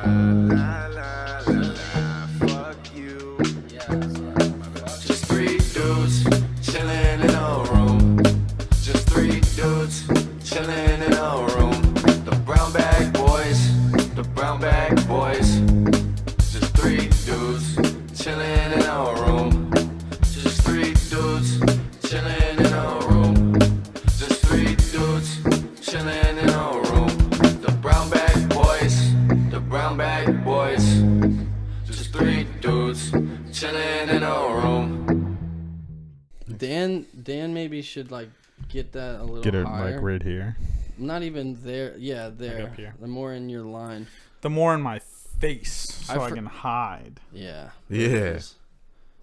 La la la la, fuck you. Just three dudes chilling in a room. Just three dudes chilling in a room. The brown bag boys, the brown bag boys. Just three dudes chilling in a room. Just three dudes chilling in a room. Just three dudes chilling in a room. The brown bag boys, the brown bag boys. Just three dudes chilling in a room. Dan maybe should like get that a little Get it higher. like right here. Not even there. Yeah, there. up here. The more in your line. The more in my face, so I for- can hide. Yeah. Yeah.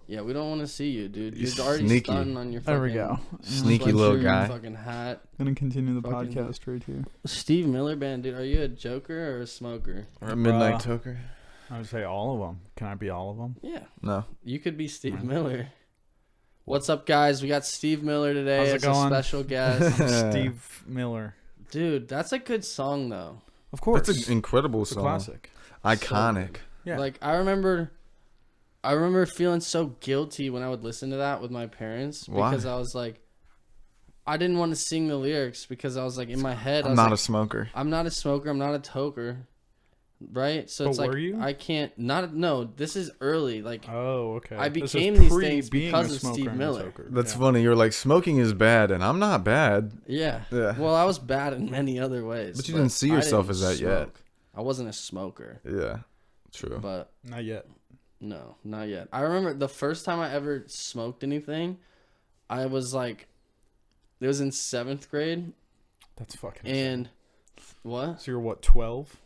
Yeah, we don't want to see you, dude. You're You're already sneaky. stunting on your fucking There we go. Sneaky little sweatshirt, guy. fucking hat. Gonna continue the Fucking- podcast right here. Steve Miller Band, dude. Are you a joker or a smoker? Or a midnight Bruh. toker. I would say all of them. Can I be all of them? Yeah. No. You could be Steve Miller. What's up, guys? We got Steve Miller today How's it as a going? special guest. Steve Miller. Dude, that's a good song, though. Of course. That's an incredible it's a song. classic. Iconic. Yeah. Like, I remember feeling so guilty when I would listen to that with my parents because Why? I was like, I didn't want to sing the lyrics because I was like in my head. I I'm was not like, a smoker. I'm not a smoker. I'm not a toker. Right? So But it's like, were you? I can't, no, this is early. Like, Oh, okay. I This is became these pre things being because a of smoker Steve and a Miller. toker. That's Yeah. funny. You're like, smoking is bad, and I'm not bad. yeah. Yeah. Well, I was bad in many other ways. But you didn't see I yourself didn't as that yet. smoke. I wasn't a smoker. Yeah. True. But Not yet. no, not yet. I remember the first time I ever smoked anything, I was like, it was in 7th grade. That's fucking And what? So you're what, 12?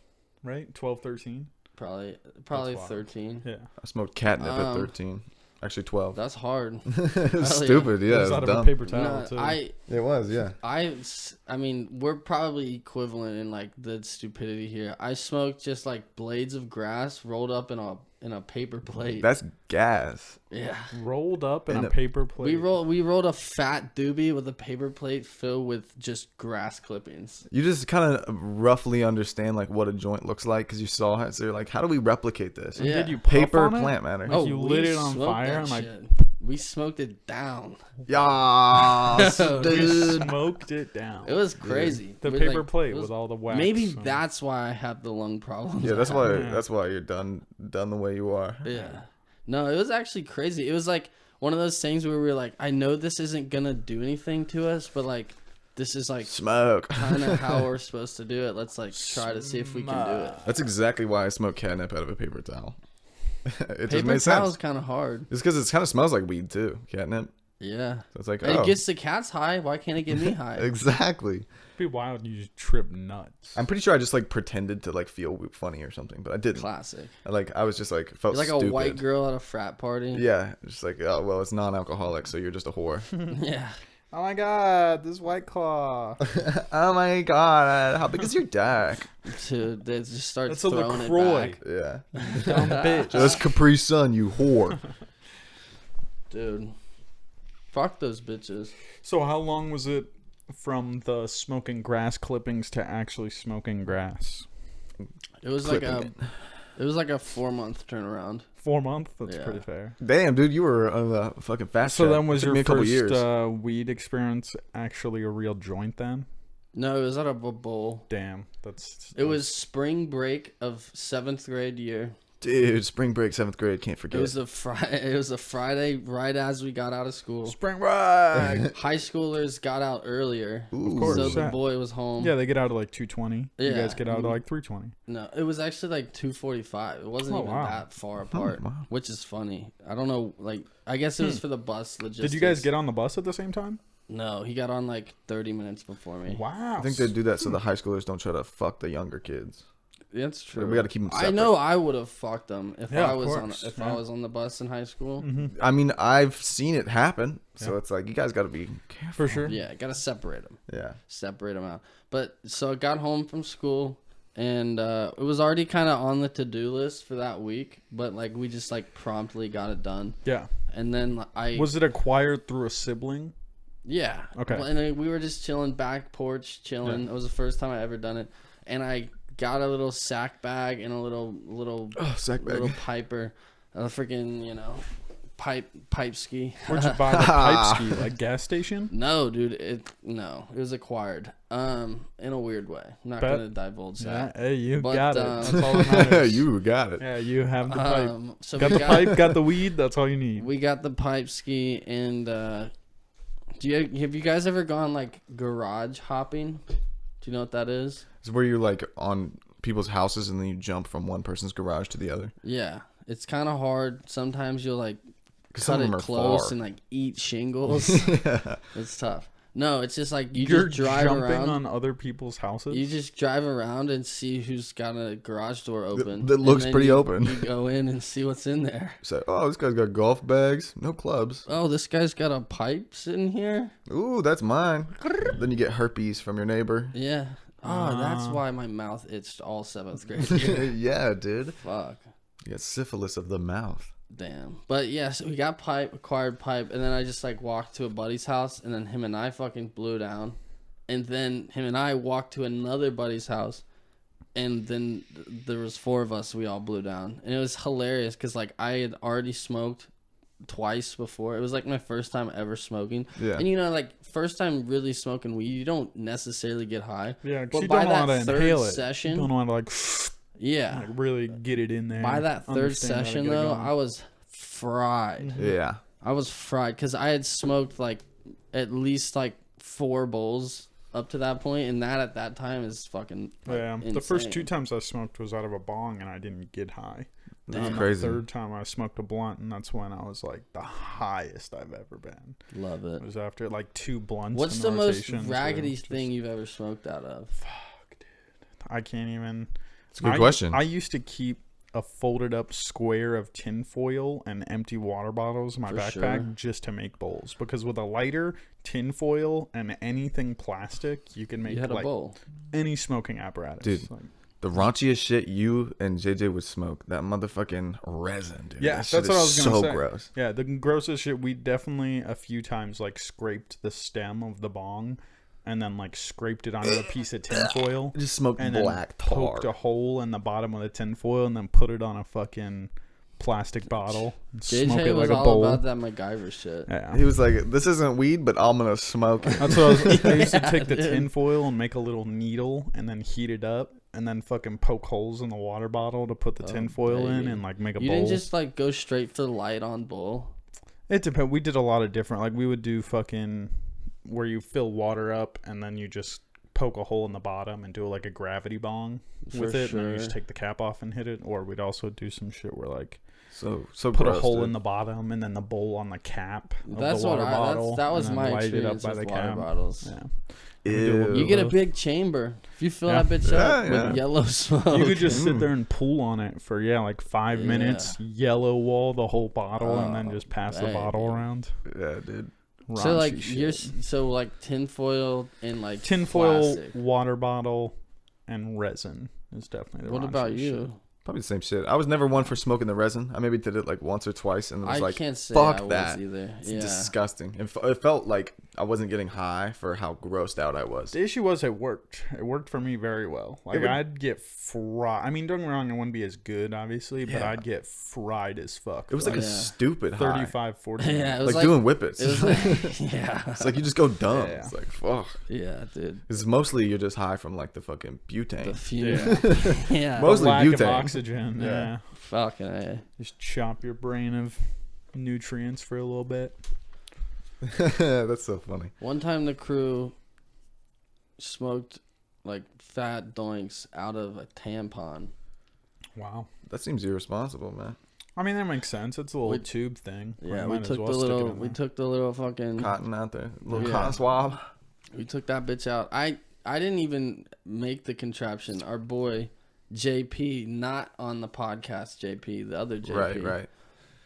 Right? 12, 13? Probably wild. 13. Yeah. I smoked catnip at 13. Actually, 12. That's hard. It was yeah. stupid. Yeah, it was it out was of dumb. a paper towel, No, too. It was, yeah. I mean, we're probably equivalent in like the stupidity here. I smoked just like blades of grass rolled up in a paper plate. That's gas. Yeah. Rolled up in And a a- paper plate. We rolled a fat doobie with a paper plate filled with just grass clippings. You just kind of roughly understand like what a joint looks like because you saw it. So you're like, how do we replicate this? Yeah. Did you puff Paper on it? plant matter. Like you we lit it on smoked fire that and like shit. We smoked it down. Yes, Dude. dude. smoked it down. It was crazy. The We, paper like, plate it was- with all the wax. Maybe and- that's why I have the lung problems. Yeah, that's I why. have. Yeah. That's why you're done the way you are. Yeah. No, it was actually crazy. It was like one of those things where we were like, I know this isn't gonna do anything to us, but like, this is like Smoke. kind of how we're supposed to do it. Let's like try to see if we can do it. That's exactly why I smoke catnip out of a paper towel. It just Paper makes towel's sense. kind of hard. It's because it kind of smells like weed too, catnip. Yeah. So it's like, And oh, it gets the cats high. Why can't it get me high? exactly. It'd be wild. You just trip nuts. I'm pretty sure I just like pretended to like feel funny or something, but I didn't. Classic. I was just like felt You're like stupid. a white girl at a frat party. Yeah, just like, oh well, it's non-alcoholic, so you're just a whore. Yeah. Oh my god, this White Claw. Oh my god, how big is your dick? Dude, they just start That's a throwing LaCroix. it back. Yeah, Dumb bitch. just Capri Sun, you whore. Dude. Fuck those bitches. So how long was it from the smoking grass clippings to actually smoking grass? It was like Clipping it was like a 4-month turnaround. 4 months? That's Yeah. pretty fair. Damn, dude, you were on a fucking fast. So track. then was Took your me a couple first years. weed experience actually a real joint then? No, it was at a bowl. Damn, that's... It was spring break of 7th grade year. Dude, spring break, 7th grade, can't It forget. was a Friday. It was a Friday right as we got out of school. Spring break! High schoolers got out earlier, Ooh. Of course. so the Yeah. boy was home. Yeah, they get out at like 2:20. You Yeah. guys get out at like 3:20. No, it was actually like 2:45. It wasn't Oh, even wow. that far apart, wow. which is funny. I don't know. Like, I guess it was for the bus logistics. Did you guys get on the bus at the same time? No, he got on like 30 minutes before me. Wow. I think they do that so the high schoolers don't try to fuck the younger kids. That's true. We gotta keep 'em I separate. know I would have fucked them if Yeah, I of was course. on Yeah. I was on the bus in high school. I mean, I've seen it happen, so Yeah. it's like you guys got to be careful. For sure. Yeah, gotta separate them. Yeah. Separate them out. But so I got home from school and it was already kind of on the to-do list for that week, but like we just like promptly got it done. Yeah. And then Was it acquired through a sibling? Yeah. Okay. And we were just chilling back porch, chilling. Yeah. It was the first time I ever done it, and I got a little sack bag and a little sack bag. little piper, a freaking pipe ski. Where'd you buy the pipe ski? Like gas station? No, dude, it was acquired. In a weird way. I'm not gonna divulge that. Yeah, hey, you But, got it. That's all that matters. You got it. Yeah, you have the pipe. So Got we the pipe, got the weed. That's all you need. We got the pipe ski, and have you guys ever gone like garage hopping? Do you know what that is? It's where you're like on people's houses and then you jump from one person's garage to the other. Yeah, it's kind of hard. Sometimes you'll like Some cut of them it are close far. and like eat shingles. It's tough. No, it's just like You're just drive jumping around. on other people's houses. You just drive around and see who's got a garage door open. that looks and then pretty open. You go in and see what's in there. So, oh, this guy's got golf bags, no clubs. Oh, this guy's got a pipe sitting here. Ooh, that's mine. Then you get herpes from your neighbor. Yeah. Oh, that's why my mouth itched all 7th grade year. Yeah, dude. Fuck. You got syphilis of the mouth. Damn. But yeah, so we got acquired pipe, and then I just like walked to a buddy's house, and then him and I fucking blew down. And then him and I walked to another buddy's house, and then there was 4 of us, we all blew down. And it was hilarious because like I had already smoked twice before. It was like my first time ever smoking. Yeah. And like first time really smoking weed, you don't necessarily get high. Yeah, 'cause But you by don't want that to third inhale it. session, You don't want to like yeah. really get it in there. By that third Understand how to session get it though, going. I was fried. Yeah. I was fried because I had smoked like at least like 4 bowls up to that point, and that at that time is fucking The first insane. 2 times I smoked was out of a bong, and I didn't get high. That's And crazy. The 3rd time I smoked a blunt, and that's when I was like the highest I've ever been. Love it. It was after like 2 blunts. What's in the most rotation, so raggedy it's just- thing you've ever smoked out of? I can't even. It's a good question. I used to keep a folded up square of tin foil and empty water bottles in my For backpack sure. just to make bowls, because with a lighter, tin foil, and anything plastic, you can make You had a like bowl. any smoking apparatus. Dude. Like, The raunchiest shit you and JJ would smoke, that motherfucking resin, dude. yeah, That shit that's what I was is gonna so say. gross. Yeah, the grossest shit. We definitely a few times like scraped the stem of the bong, and then like scraped it onto a piece of tin foil, Just smoked and black then tar. poked a hole in the bottom of the tin foil, and then put it on a fucking plastic bottle and smoke JJ it was like a all bowl. about that MacGyver shit. Yeah. He was like, "This isn't weed, but I'm gonna smoke it." That's what I was. I used to take the dude. tin foil and make a little needle, and then heat it up, and then fucking poke holes in the water bottle to put the tin foil in, baby. and like make a You bowl. didn't just like go straight for the light on bowl. It depends. We did a lot of different. Like we would do fucking where you fill water up, and then you just poke a hole in the bottom and do like a gravity bong with For it, and then you sure. just take the cap off and hit it. Or we'd also do some shit where like So put gross, a hole dude. in the bottom and then the bowl on the cap of That's the what water I. bottle. That was and then my light it up experience by with the water cap. bottles. Yeah. Ew. You get a those. big chamber. If you fill Yeah. that bitch up Yeah, with yeah. yellow smoke, You could just sit there and pull on it for like 5 minutes, yellow wall the whole bottle, and then Oh, just pass the baby. bottle around. Yeah, dude. So like Raunchy you're shit. so like tinfoil and like Tinfoil, plastic. water bottle, and resin is definitely the What raunchy about shit. you? Probably the same shit. I was never one for smoking the resin. I maybe did it like once or twice, and it was I like, can't say fuck I that. was either. It's Yeah. disgusting. It felt like I wasn't getting high for how grossed out I was. The issue was it worked. It worked for me very well. Like would- I'd get fried. I mean, don't get me wrong, it wouldn't be as good, obviously, but Yeah. I'd get fried as fuck. It was like for a Yeah. stupid high. 35, 40 Yeah, minutes. it was Like doing whippets. It was like, yeah, It's like you just go dumb. Yeah. It's like, fuck. yeah, dude. It's mostly you're just high from like the fucking butane. The fume. Yeah. Yeah. Mostly lack of butane. oxygen. Yeah. Fucking A. Just chop your brain of nutrients for a little bit. That's so funny. One time the crew smoked like fat doinks out of a tampon. Wow. That seems irresponsible, man. I mean, that makes sense. It's a little We- tube thing. Yeah, Might we as took well the stick it little in we there. took the little fucking Cotton out there, little Yeah. cotton swab. we took that bitch out. I didn't even make the contraption. Our boy JP, not on the podcast JP, the other JP. Right, right.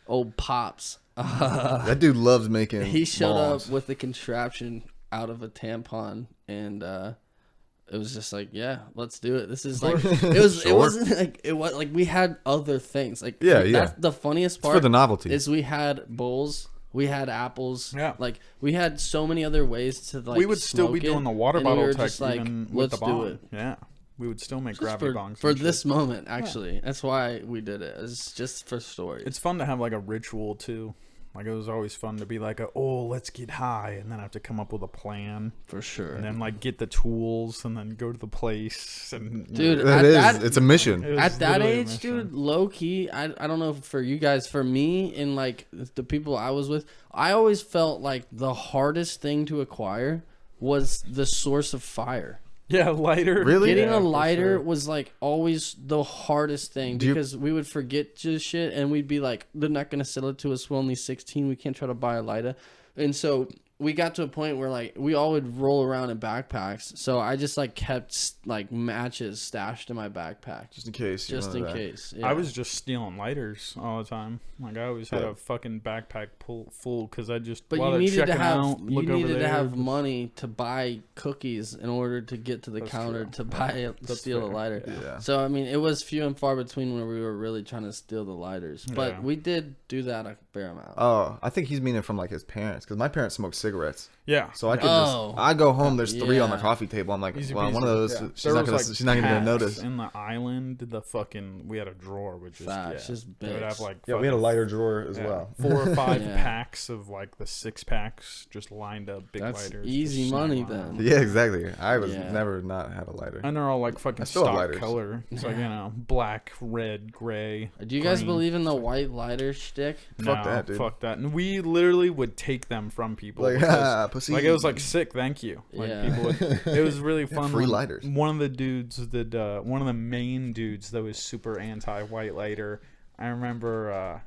Old Pops. That dude loves making. He showed bombs. up with the contraption out of a tampon, and it was just like, yeah, let's do it. This is like it was. It Sure. wasn't like it was like we had other things. Like Yeah, yeah. That's the funniest It's part. for the novelty. is we had bowls, we had apples. Yeah. like we had so many other ways to like. we would still be smoke it, doing the water and we bottle were tech just like, even with let's the do bomb. it. Yeah. We would still make Just gravity bongs for and shit. this moment, actually. That's why we did it. It's just for stories. It's fun to have like a ritual too. Like, it was always fun to be like, oh, let's get high, and then I have to come up with a plan, for sure. and then like get the tools, and then go to the place, and Dude, It's a mission. it was at that literally a age, mission. dude, low key, I don't know for you guys, for me and like the people I was with, I always felt like the hardest thing to acquire was the source of fire. Yeah, lighter. Really? Getting Yeah, a for lighter sure. was like always the hardest thing Do you- because we would forget just shit and we'd be like, they're not gonna sell it to us. We're only 16. We can't try to buy a lighter, and so we got to a point where like we all would roll around in backpacks. So I just like kept like matches stashed in my backpack Just in case. just in case. Yeah. I was just stealing lighters all the time. Like, I always had Yeah. a fucking backpack full because I just But while you they're needed to checking have out, you look over needed to there. have money to buy cookies in order to get to the That's counter true. to buy That's steal a fair. lighter. Yeah. So I mean, it was few and far between when we were really trying to steal the lighters, but Yeah. we did do that a fair amount. Oh, I think he's meaning from like his parents, because my parents smoked cigarettes, Yeah. so I could Oh. just. I go home, there's 3 on the Yeah. coffee table. I'm like, Easy well, one of peasy. those. Yeah. She's There not was, gonna. like, She's not even gonna packs notice. In the island, the fucking we had a drawer with just Facts, just they would bits. have like Yeah, we had a fucking- lighter drawer as yeah, well. 4 or 5 Yeah. packs of like the 6 packs just lined up, big That's lighters. easy just money snap on. then. Yeah, exactly. I was Yeah. never not had a lighter. And they're all like fucking I still have stock lighters. color. It's like, you know, black, red, gray. Do you guys green. believe in the white lighter shtick? Fuck No, that, dude. Fuck that. And we literally would take them from people. Like, because, pussy. like, it was like, sick, thank you. Like, Yeah. people would, it was really fun. free when lighters. One of the dudes that, one of the main dudes that was super anti-white lighter, I remember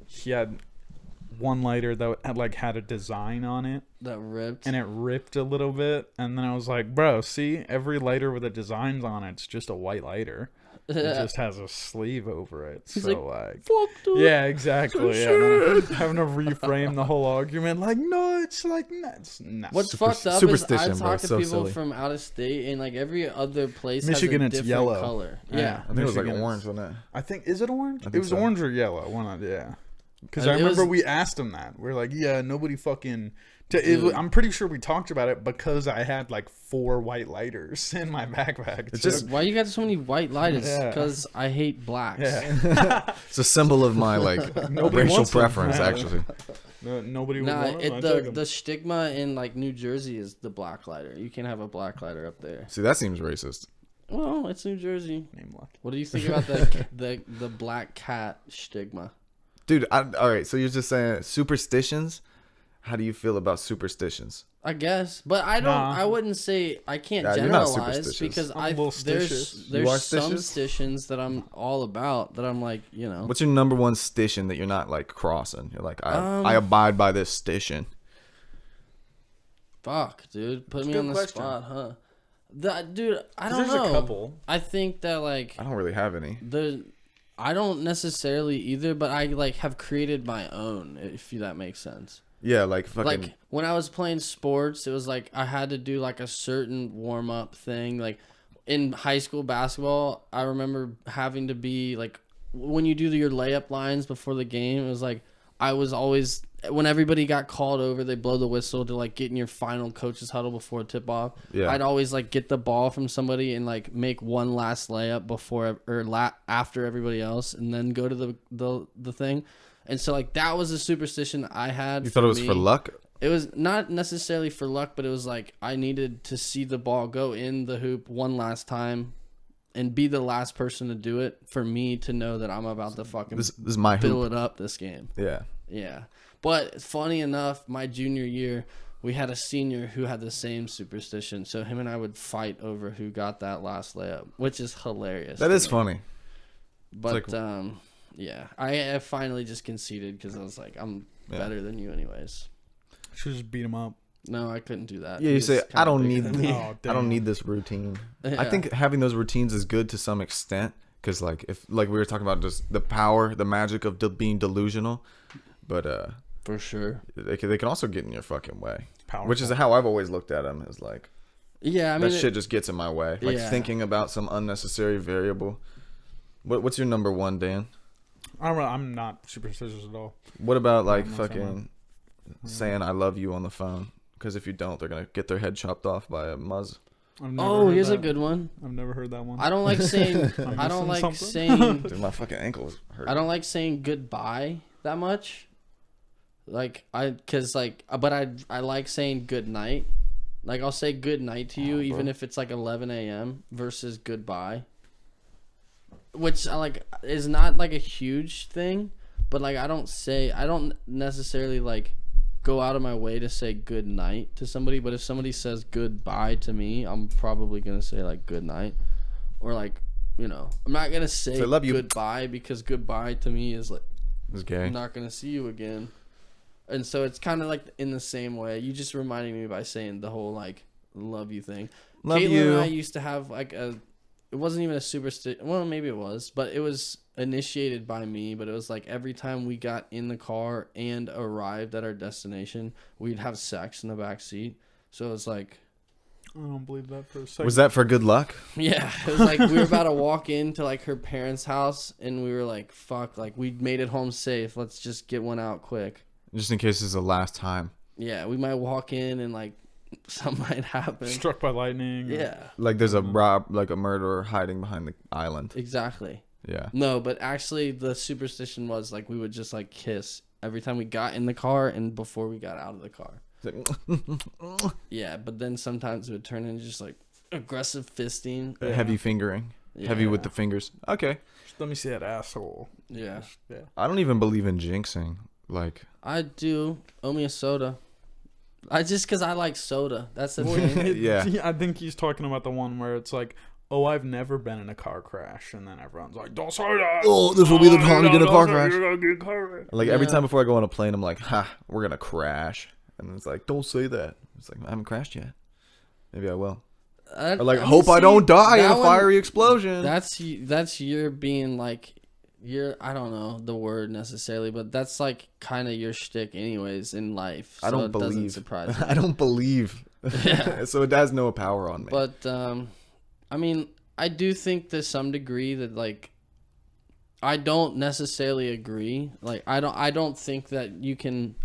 he had one lighter that had a design on it, That ripped. and it ripped a little bit. And then I was like, bro, see, every lighter with a design on it's just a white lighter. It just has a sleeve over it. He's so like Fuck, dude. yeah, exactly. Yeah, then having to reframe the whole argument, like, no, it's like, it's not. What's fucked up is I superstition, bro. talk It's to so people silly. from out of state, and like every other place Michigan, has a it's different yellow. color. Yeah. Yeah. I think it was like Michigan orange, is- wasn't it? I think, is it orange? I think It was so. orange or yellow. One of yeah. Because It I remember was- we asked him that. We're like, yeah, nobody fucking. Dude. I'm pretty sure we talked about it because I had like 4 white lighters in my backpack. It's too. just- Why you got so many white lighters? Yeah. Because I hate blacks. yeah. It's a symbol of my like Nobody racial wants them. preference, Yeah. actually. No, nobody would Nah, want them. I the took 'em. the stigma in like New Jersey is the black lighter. You can't have a black lighter up there. See, that seems racist. Well, it's New Jersey. Name luck. What do you think about the black cat stigma? Dude, all right, so you're just saying superstitions? How do you feel about superstitions? I guess, but I don't. Nah. I wouldn't say I can't Nah, you're not generalize superstitious. because I'm a little stitious. You are there's some stitious? stitions that I'm all about that I'm like, you know. What's your number one station that you're not like crossing? You're like, I Um, abide by this station. Fuck, dude, put That's a me good on the question. spot, huh? Dude, I don't There's know. a couple. I think that like I don't really have any. I don't necessarily either, but I like have created my own. If that makes sense. Yeah, like fucking. Like when I was playing sports, it was like I had to do like a certain warm up thing. Like in high school basketball, I remember having to be like when you do your layup lines before the game. It was like I was always when everybody got called over, they blow the whistle to like get in your final coach's huddle before tip off. Yeah. I'd always like get the ball from somebody and like make one last layup before or after everybody else, and then go to the thing. And so like that was a superstition I had. you thought it was me. for luck? It was not necessarily for luck, but it was like I needed to see the ball go in the hoop one last time and be the last person to do it for me to know that I'm about to fucking This is my fill hoop. it up this game. Yeah. Yeah. But funny enough, my junior year, we had a senior who had the same superstition. So him and I would fight over who got that last layup, which is hilarious. That to is me. funny. But, like- yeah, I finally just conceded because I was like, I'm Yeah. better than you anyways. Should just beat him up. No, I couldn't do that. Yeah, He you was say, kinda I don't bigger need than me. Oh, I don't damn. need this routine. I Yeah. think having those routines is good to some extent because, like, if like we were talking about just the power, the magic of being delusional, but For sure. they can also get in your fucking way, Powerful. which is how I've always looked at them as like Yeah, I mean, that shit just gets in my way, like Yeah. thinking about some unnecessary variable. What's your number one, Dan? I'm not superstitious at all. What about like I'm not fucking saying I love you on the phone? Because if you don't, they're gonna get their head chopped off by a muzz. I've never Oh, heard here's a that. good one. I've never heard that one. I don't like saying. I'm I don't missing like something? saying. Dude, my fucking ankles hurt. I don't like saying goodbye that much. Like but I like saying good night. Like I'll say good night to you even if it's like 11 a.m. versus goodbye. Which I like is not like a huge thing, but like I don't necessarily like go out of my way to say good night to somebody, but if somebody says goodbye to me, I'm probably gonna say like good night, or like, you know, I'm not gonna say love you. goodbye, because goodbye to me is like It's gay. I'm not gonna see you again, and so it's kind of like in the same way. You just reminded me by saying the whole like love you thing. Love Caitlin you. and I used to have like it wasn't even a superstition. Well, maybe it was, but it was initiated by me. But it was like every time we got in the car and arrived at our destination, we'd have sex in the back seat. So it was like, I don't believe that for a second. Was that for good luck? yeah, it was like we were about to walk into like her parents' house, and we were like, fuck, like we made it home safe. Let's just get one out quick. Just in case this is the last time. Yeah, we might walk in and like something might happen. struck by lightning? or- Yeah, Like there's a murderer hiding behind the island. exactly. Yeah. No, but actually the superstition was like we would just like kiss every time we got in the car and before we got out of the car. It's like, Yeah, but then sometimes it would turn into just like aggressive fisting. heavy fingering. Heavy with Yeah. the fingers. Okay. Just let me see that asshole. Yeah, I don't even believe in jinxing. Like, I do. Owe me a soda. Because I like soda. That's the thing. Yeah. I think he's talking about the one where it's like, oh, I've never been in a car crash, and then everyone's like, don't say that. oh, this will be the time you get a car crash. You're gonna get a car crash. Like every Yeah. time before I go on a plane, I'm like, ha, we're gonna crash. And it's like, don't say that. It's like, I haven't crashed yet. Maybe I will. Or like, hope I don't die in a fiery explosion. That's your being like, I don't know the word necessarily, but that's like kind of your shtick anyways in life. So I don't it doesn't believe. surprise me. I don't believe. Yeah. So it has no power on me. But I mean, I do think to some degree that like I don't necessarily agree. Like I don't think that you can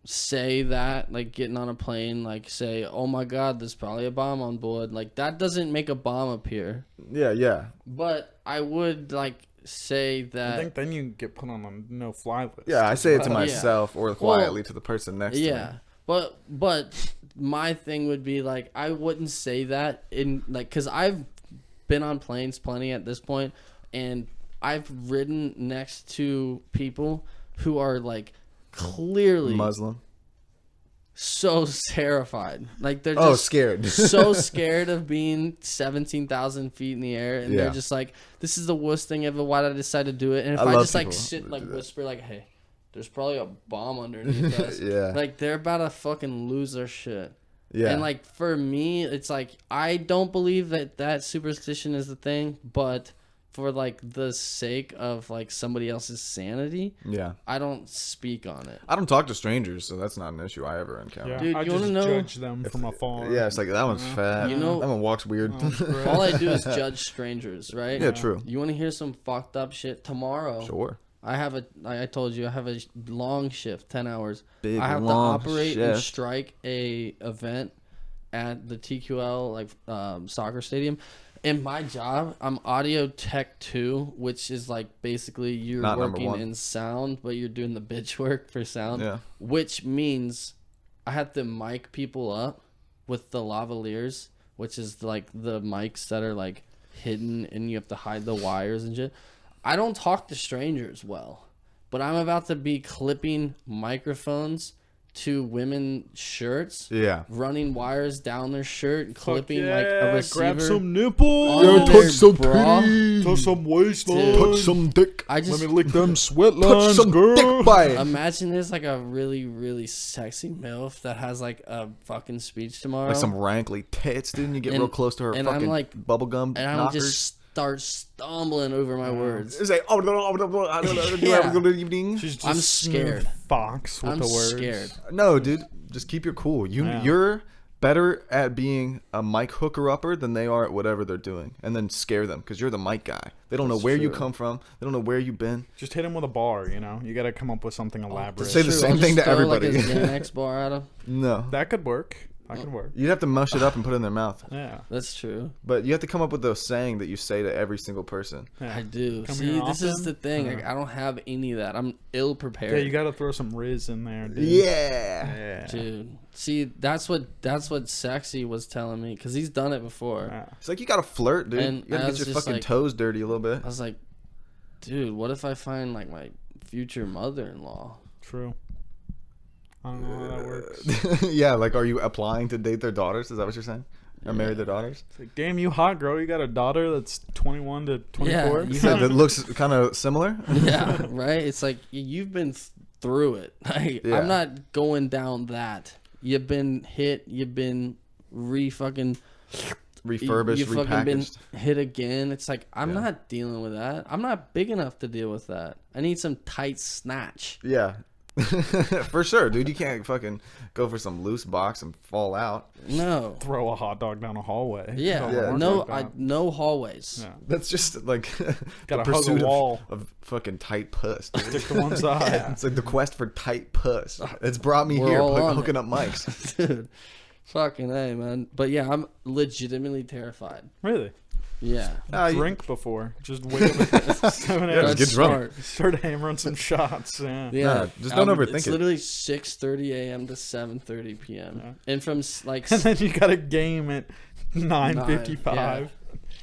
say that, like getting on a plane, like say, oh my god, there's probably a bomb on board. Like that doesn't make a bomb appear. yeah. But I would like say that I think then you get put on a no-fly list. Yeah, I say it to Yeah. myself or quietly to the person next to me. yeah. But my thing would be like I wouldn't say that in like because I've been on planes plenty at this point, and I've ridden next to people who are like clearly Muslim. so terrified. Like they're just Scared. so scared of being 17,000 feet in the air, and Yeah. they're just like, this is the worst thing ever. Why did I decide to do it? And if I I love just like people sit that like do that. whisper like, hey, there's probably a bomb underneath us. Yeah. Like they're about to fucking lose their shit. Yeah. And like for me, it's like I don't believe that superstition is the thing, but for like the sake of like somebody else's sanity, yeah. I don't speak on it. I don't talk to strangers, so that's not an issue I ever encounter. Yeah, Dude, I you just wanna know- judge them from afar. Yeah, it's like that one's fat. You know- that one walks weird. All I do is judge strangers, right? Yeah, true. You want to hear some fucked up shit? Tomorrow, Sure. I told you I have a long shift, 10 hours. Big, I have to long operate and shift. strike a event at the TQL like soccer stadium. In my job, I'm audio tech 2, which is like basically you're Not number working one. in sound, but you're doing the bitch work for sound. Yeah. Which means I have to mic people up with the lavaliers, which is like the mics that are like hidden and you have to hide the wires and shit. I don't talk to strangers well, but I'm about to be clipping microphones to women's shirts, Yeah. running wires down their shirt, Fuck clipping yeah, like a receiver. grab some nipples. onto their bra. Touch some waistline. Touch some dick. I Let just me lick them sweat Touch lines, some girl. dick by it. imagine there's like a really, really sexy MILF that has like a fucking speech tomorrow. Like some rankly tits, dude. And you get And- real close to her and I'm fucking like- bubblegum and I'm knockers. just start stumbling over my words. It's like, Yeah. She's just I'm smooth scared. Fox with I'm the words. scared. No, dude. Just keep your cool. Yeah. You're better at being a mic hooker upper than they are at whatever they're doing, and then scare them because you're the mic guy. They don't know That's where you true. come from. They don't know where you've been. Just hit him with a bar, you know? You got to come up with something elaborate. Say the True, same I'll thing just to throw, everybody. Like a Xanax bar at him. No. That could work. That could work. You'd have to mush it up and put it in their mouth. Yeah. That's true. But you have to come up with a saying that you say to every single person. Yeah. I do. Come See, here this is often? the thing. Like, I don't have any of that. I'm ill prepared. Yeah, you got to throw some Riz in there, dude. Yeah. Yeah. Dude. See, that's what Sexy was telling me, because he's done it before. Yeah. It's like you gotta flirt, dude. And You gotta I get was your just fucking like- toes dirty a little bit. I was like, dude, what if I find like my future mother-in-law? True. I don't know how that works. Yeah, like, are you applying to date their daughters? Is that what you're saying? Or marry their daughters? It's like, damn, you hot girl. You got a daughter that's 21 to 24. you Yeah, that looks kind of similar. Yeah, right. It's like you've been through it. Like, Yeah. I'm not going down that. You've been hit. You've been Refurbished, You've fucking been repackaged. hit again. It's like I'm Yeah. not dealing with that. I'm not big enough to deal with that. I need some tight snatch. Yeah. For sure, dude. You can't fucking go for some loose box and fall out. No. Throw a hot dog down a hallway. Yeah. Don't Yeah. work No. like that. No hallways. Yeah. That's just like Gotta the hug a pursuit wall. of fucking tight puss. Dude. Stick to one side. Yeah, it's like the quest for tight puss. It's brought me We're here, all on hooking it. up mics. Dude. Fucking A, man. But yeah, I'm legitimately terrified. Really? Yeah. Drink before. Just wake up at 7 Yeah, a.m. just get drunk. Start hammering some shots. Yeah. Yeah, Nah, just don't overthink it's it. literally 6:30 a.m. to 7:30 p.m. Yeah. And from like And then you got a game at 9:55.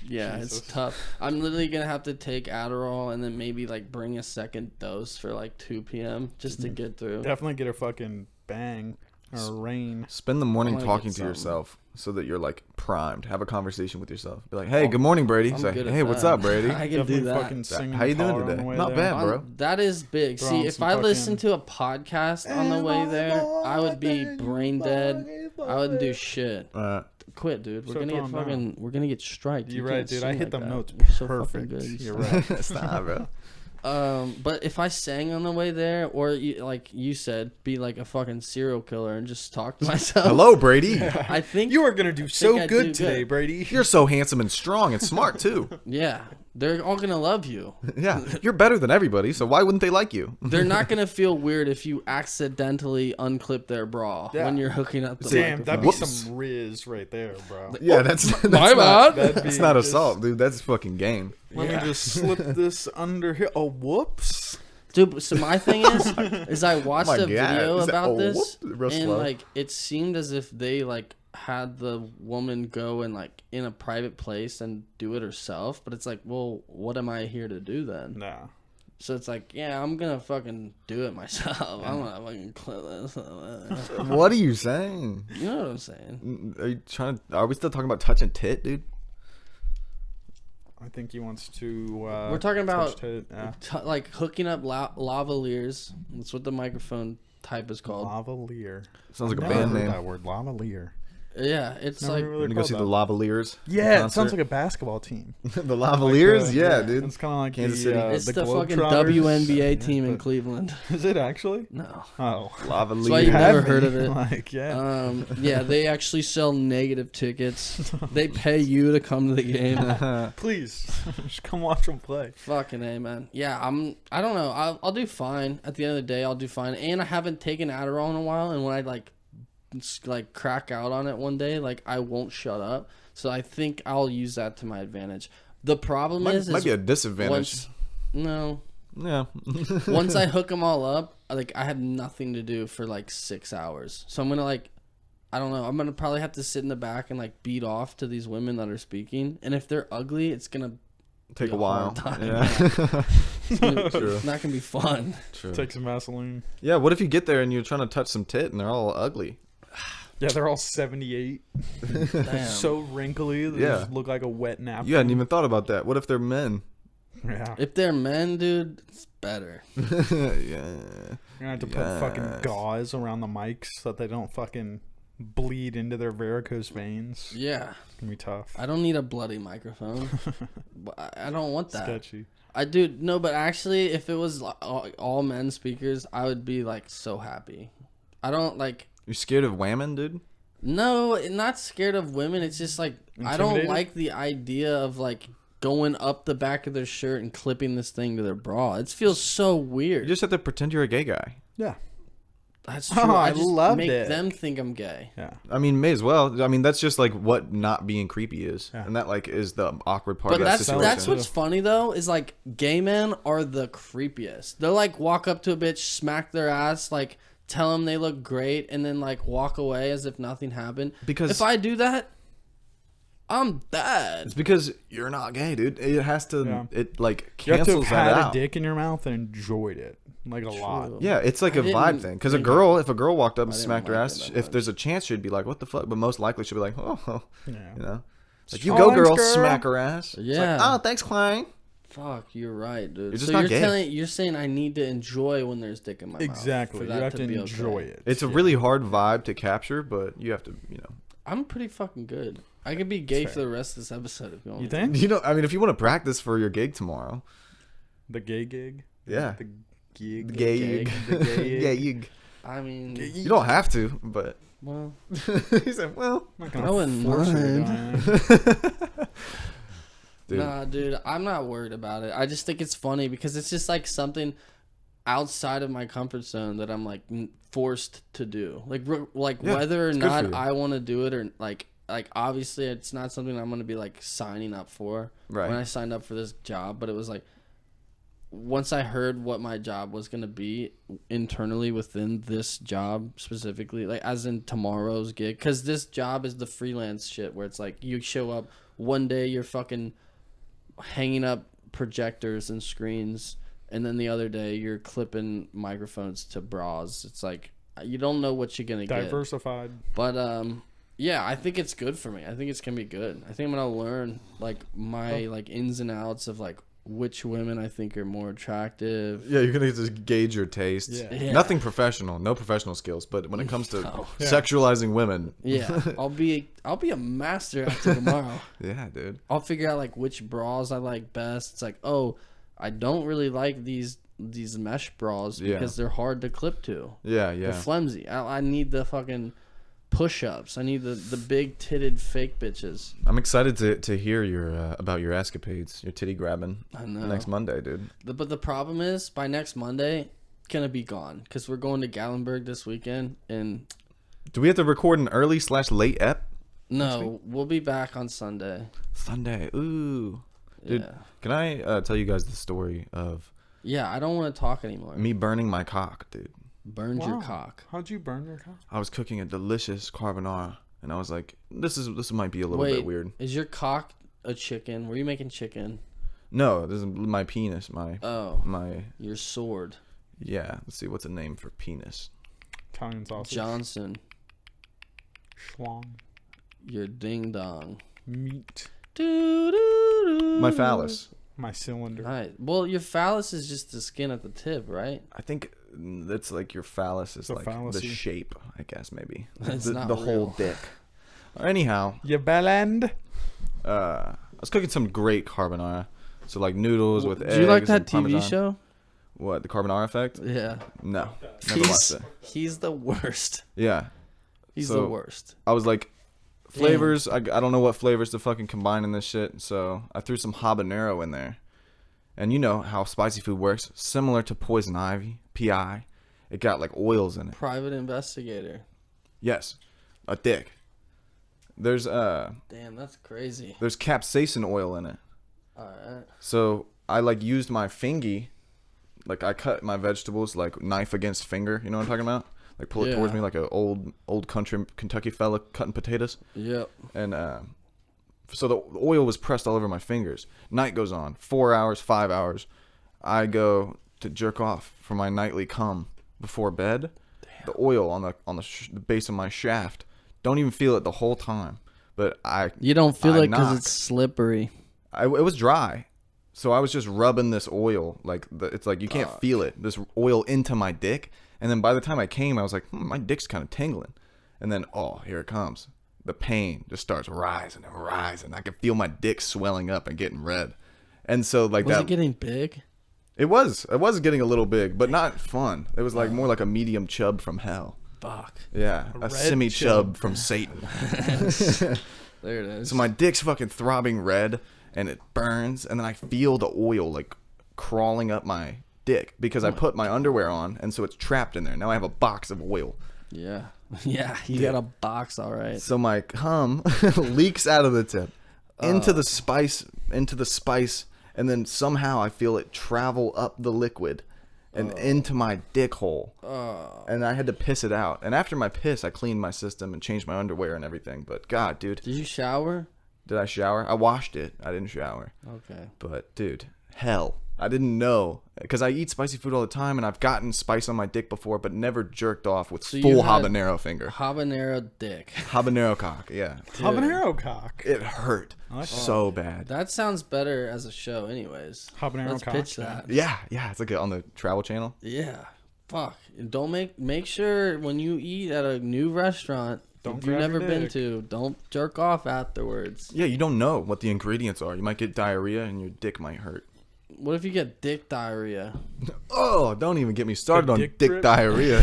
yeah, it's Jesus. tough. I'm literally gonna have to take Adderall and then maybe like bring a second dose for like 2 p.m. just to get through. Definitely get a fucking bang or a rain. Spend the morning I wanna talking get to some. yourself so that you're like primed. Have a conversation with yourself. Be like, "Hey, good morning, Brady." I'm Say, good at "Hey, what's that. up, Brady?" I can Definitely do that. fucking singing How you doing guitar on today? the way Not there. bad, bro. That is big. Throw See, on if some I listened fucking- to a podcast on the way there, I would be brain dead. I wouldn't do shit. Quit, dude. We're Start gonna get throwing down. fucking. We're gonna get striked. You're You right, can't dude. I sing hit like them that. notes You're so fucking perfect. good. You're right. Stop, bro. But if I sang on the way there, or like you said, be like a fucking serial killer and just talk to myself. Hello, Brady. I think You are gonna do so I'd good do today, good. Brady. You're so handsome and strong and smart too. Yeah, they're all gonna love you. Yeah, you're better than everybody. So why wouldn't they like you? They're not gonna feel weird if you accidentally unclip their bra Yeah. when you're hooking up the Damn, that'd be microphone. some Riz right there, bro. Yeah, that's My not, bad. That'd that's be not just- assault, dude. That's fucking game. Let me just slip this under here. Oh, whoops. Dude, so my thing is I watched My a God. video Is that- about oh, this, whoop, real and slow. like it seemed as if they like had the woman go and like in a private place and do it herself. But it's like, well, what am I here to do then? Nah. So it's like, yeah, I'm gonna fucking do it myself. I'm gonna fucking clip this. What are you saying? You know what I'm saying? Are you trying to? Are we still talking about touching tit, dude? I think he wants to. We're talking about touch tit. Yeah. like hooking up lavaliers. That's what the microphone type is called. Lavalier. Sounds like a Never band heard name. that word, lavalier. Yeah, it's Never like really You wanna go called see that. the Lavaliers? Yeah, it concert? sounds like a basketball team. The Lavaliers, yeah, dude. It's kind of like Kansas the, City. it's the, fucking Globetrotters. WNBA team in But- Cleveland. Is it actually? No. Oh. That's why you've Lavaliers. never Had heard me. of it. Like, yeah. Yeah, they actually sell negative tickets. They pay you to come to the game. Please, just come watch them play. Fucking A, man. Yeah, I don't know. I'll do fine. At the end of the day, I'll do fine. And I haven't taken Adderall in a while. And when I like crack out on it one day, like I won't shut up. So I think I'll use that to my advantage. The problem Might be a disadvantage. once, no. Yeah. Once I hook them all up, like I have nothing to do for like 6 hours. So I'm gonna like, I don't know. I'm gonna probably have to sit in the back and like beat off to these women that are speaking. And if they're ugly, it's gonna Take be a while. hard time. Yeah. True. It's not gonna be fun. True. Take some Vaseline. Yeah. What if you get there and you're trying to touch some tit and they're all ugly? Yeah, they're all 78. Damn. So wrinkly. They Yeah. just look like a wet napkin. You hadn't even thought about that. What if they're men? Yeah. If they're men, dude, it's better. Yeah. You're gonna have to put fucking Yes. gauze around the mics so that they don't fucking bleed into their varicose veins. Yeah, It's gonna be tough. I don't need a bloody microphone. But I don't want that. Sketchy. I do no, but actually, if it was like, all men speakers, I would be like so happy. I don't like. You scared of whammon, dude? No, not scared of women. It's just like I don't Intimidated? like the idea of like going up the back of their shirt and clipping this thing to their bra. It feels so You weird. just have to pretend you're a gay guy. Yeah. That's true. Oh, I I just loved make it. them think I'm gay. Yeah. I mean, may as well. I mean, that's just like what not being creepy is, Yeah. and that like is the awkward part But of that that's situation. what's funny though is like gay men are the creepiest. They'll like walk up to a bitch, smack their ass, like tell them they look great, and then like walk away as if nothing happened. Because if I do that, I'm dead. It's because you're not gay, dude. It has to. Yeah. It like You have to cancels have that had out. a dick in your mouth and enjoyed it like a lot. Yeah, it's like I a didn't vibe thing. Because think if a girl walked up and I didn't smacked her like ass, it that if much. there's a chance, she'd be like, "What the fuck?" But most likely, she'd be like, "Oh, Yeah. you know, like Oh, you go, thanks, girl, girl. smack her ass." It's Yeah. like, oh, thanks, Klein. Fuck, you're right, dude. You're just so not you're gay. you're saying I need to enjoy when there's dick in my mouth. Exactly. for You that have to be enjoy okay. it. It's a really hard vibe to capture, but you have to, I'm pretty fucking good. I could be gay Fair. for the rest of this episode if you want. You me to. think? I mean, if you want to practice for your gig tomorrow, The gay gig? yeah, The gig. the gay gig. gig, The gay yeah, gig. I mean, you don't have to, but well, he said, "Well, I'm not I gonna wouldn't force you to mind. go in. dude, nah, dude, I'm not worried about it. I just think it's funny because it's just like something outside of my comfort zone that I'm like forced to do. Like Yeah, whether or it's good for not you. I want to do it or like obviously it's not something I'm gonna be like signing up for. Right. When I signed up for this job, but it was like once I heard what my job was gonna be internally within this job specifically, like as in tomorrow's gig, because this job is the freelance shit where it's like you show up one day you're fucking hanging up projectors and screens, and then the other day you're clipping microphones to bras. It's like you don't know what you're gonna get. Diversified. But yeah, I think it's good for me. I think it's gonna be good. I think I'm gonna learn like my like ins and outs of like which women I think are more attractive. yeah, you're gonna just gauge your tastes. Yeah. Yeah. Nothing professional, no professional skills, but when it comes to Yeah. sexualizing women, Yeah, I'll be a master after tomorrow. yeah, dude. I'll figure out like which bras I like best. It's like, oh, I don't really like these mesh bras Yeah. because they're hard to clip to. Yeah, They're yeah. flimsy. I need the fucking push-ups. I need the big titted fake bitches. I'm excited to hear your about your escapades, your titty grabbing. I know. Next Monday, dude. But the problem is, by next Monday, gonna be gone because we're going to Gallenberg this weekend, and Do we have to record an early/late ep? no, we'll be back on Sunday. Sunday. Ooh. Dude, Yeah, can I tell you guys the story of yeah. I don't want to talk anymore. me burning my cock, dude? Burned your Wow. cock. How'd you burn your cock? I was cooking a delicious carbonara, and I was like, this might be a little bit weird. Is your cock a chicken? Were you making chicken? No, this is my penis. Oh, My your sword, yeah. Let's see, what's a name for penis? Italian sausage. Johnson. Schlong. Your ding dong. Meat. My phallus. My cylinder. Right. Well, your phallus is just the skin at the tip, right? I think that's like your phallus is The like the fallacy. shape, I guess maybe. It's the not the real. whole dick. Anyhow, Your bell end. I was cooking some great carbonara. So like noodles with eggs. Do you like that and TV Parmesan. show? What, the Carbonara Effect? Yeah. No, never watched it. He's the worst. Yeah, He's So- the worst. I was like, flavors. I don't know what flavors to fucking combine in this shit. So I threw some habanero in there, and you know how spicy food works. Similar to poison ivy, PI. It got like oils in it. Private investigator. Yes, a dick. There's Damn, that's crazy. there's capsaicin oil in it. All right. So I like used my fingy, like I cut my vegetables like knife against finger. You know what I'm talking about? Like pull it towards Yeah. me like a old country Kentucky fella cutting potatoes. Yep. And so the oil was pressed all over my fingers. Night goes on, 4 hours, 5 hours. I go to jerk off for my nightly cum before bed. The oil on the base of my shaft. Don't even feel it the whole time. But You don't feel I it because knock. it's slippery. it was dry. So I was just rubbing this oil, like it's like you can't feel it. This oil into my dick, and then by the time I came, I was like, my dick's kind of tingling, and then here it comes. The pain just starts rising and rising. I can feel my dick swelling up and getting red, and so like Was that. it getting big? It was getting a little big, but not fun. It was like more like a medium chub from hell. Fuck. Yeah, a red semi chub chub. from Satan. There it is. So my dick's fucking throbbing red, and it burns, and then I feel the oil like crawling up my dick because I put my underwear on, and so it's trapped in there. Now I have a box of oil. Yeah. Yeah, you got a box, all right. So my cum leaks out of the tip into the spice, and then somehow I feel it travel up the liquid and into my dick hole. And I had to piss it out. And after my piss, I cleaned my system and changed my underwear and everything. But God, dude. Did you shower? Did I shower? I washed it. I didn't shower. Okay. But dude, hell. I didn't know because I eat spicy food all the time, and I've gotten spice on my dick before, but never jerked off with So you full had habanero finger. Habanero dick. Habanero cock, yeah. Habanero cock. It hurt so bad. That sounds better as a show, anyways. Habanero Let's cock. pitch that. Yeah, it's like on the Travel Channel. Yeah. Fuck. And don't make sure when you eat at a new restaurant Don't you've grab never your been dick. to, don't jerk off afterwards. Yeah, you don't know what the ingredients are. You might get diarrhea, and your dick might hurt. What if you get dick diarrhea? Oh, don't even get me started on dick dick drip? diarrhea.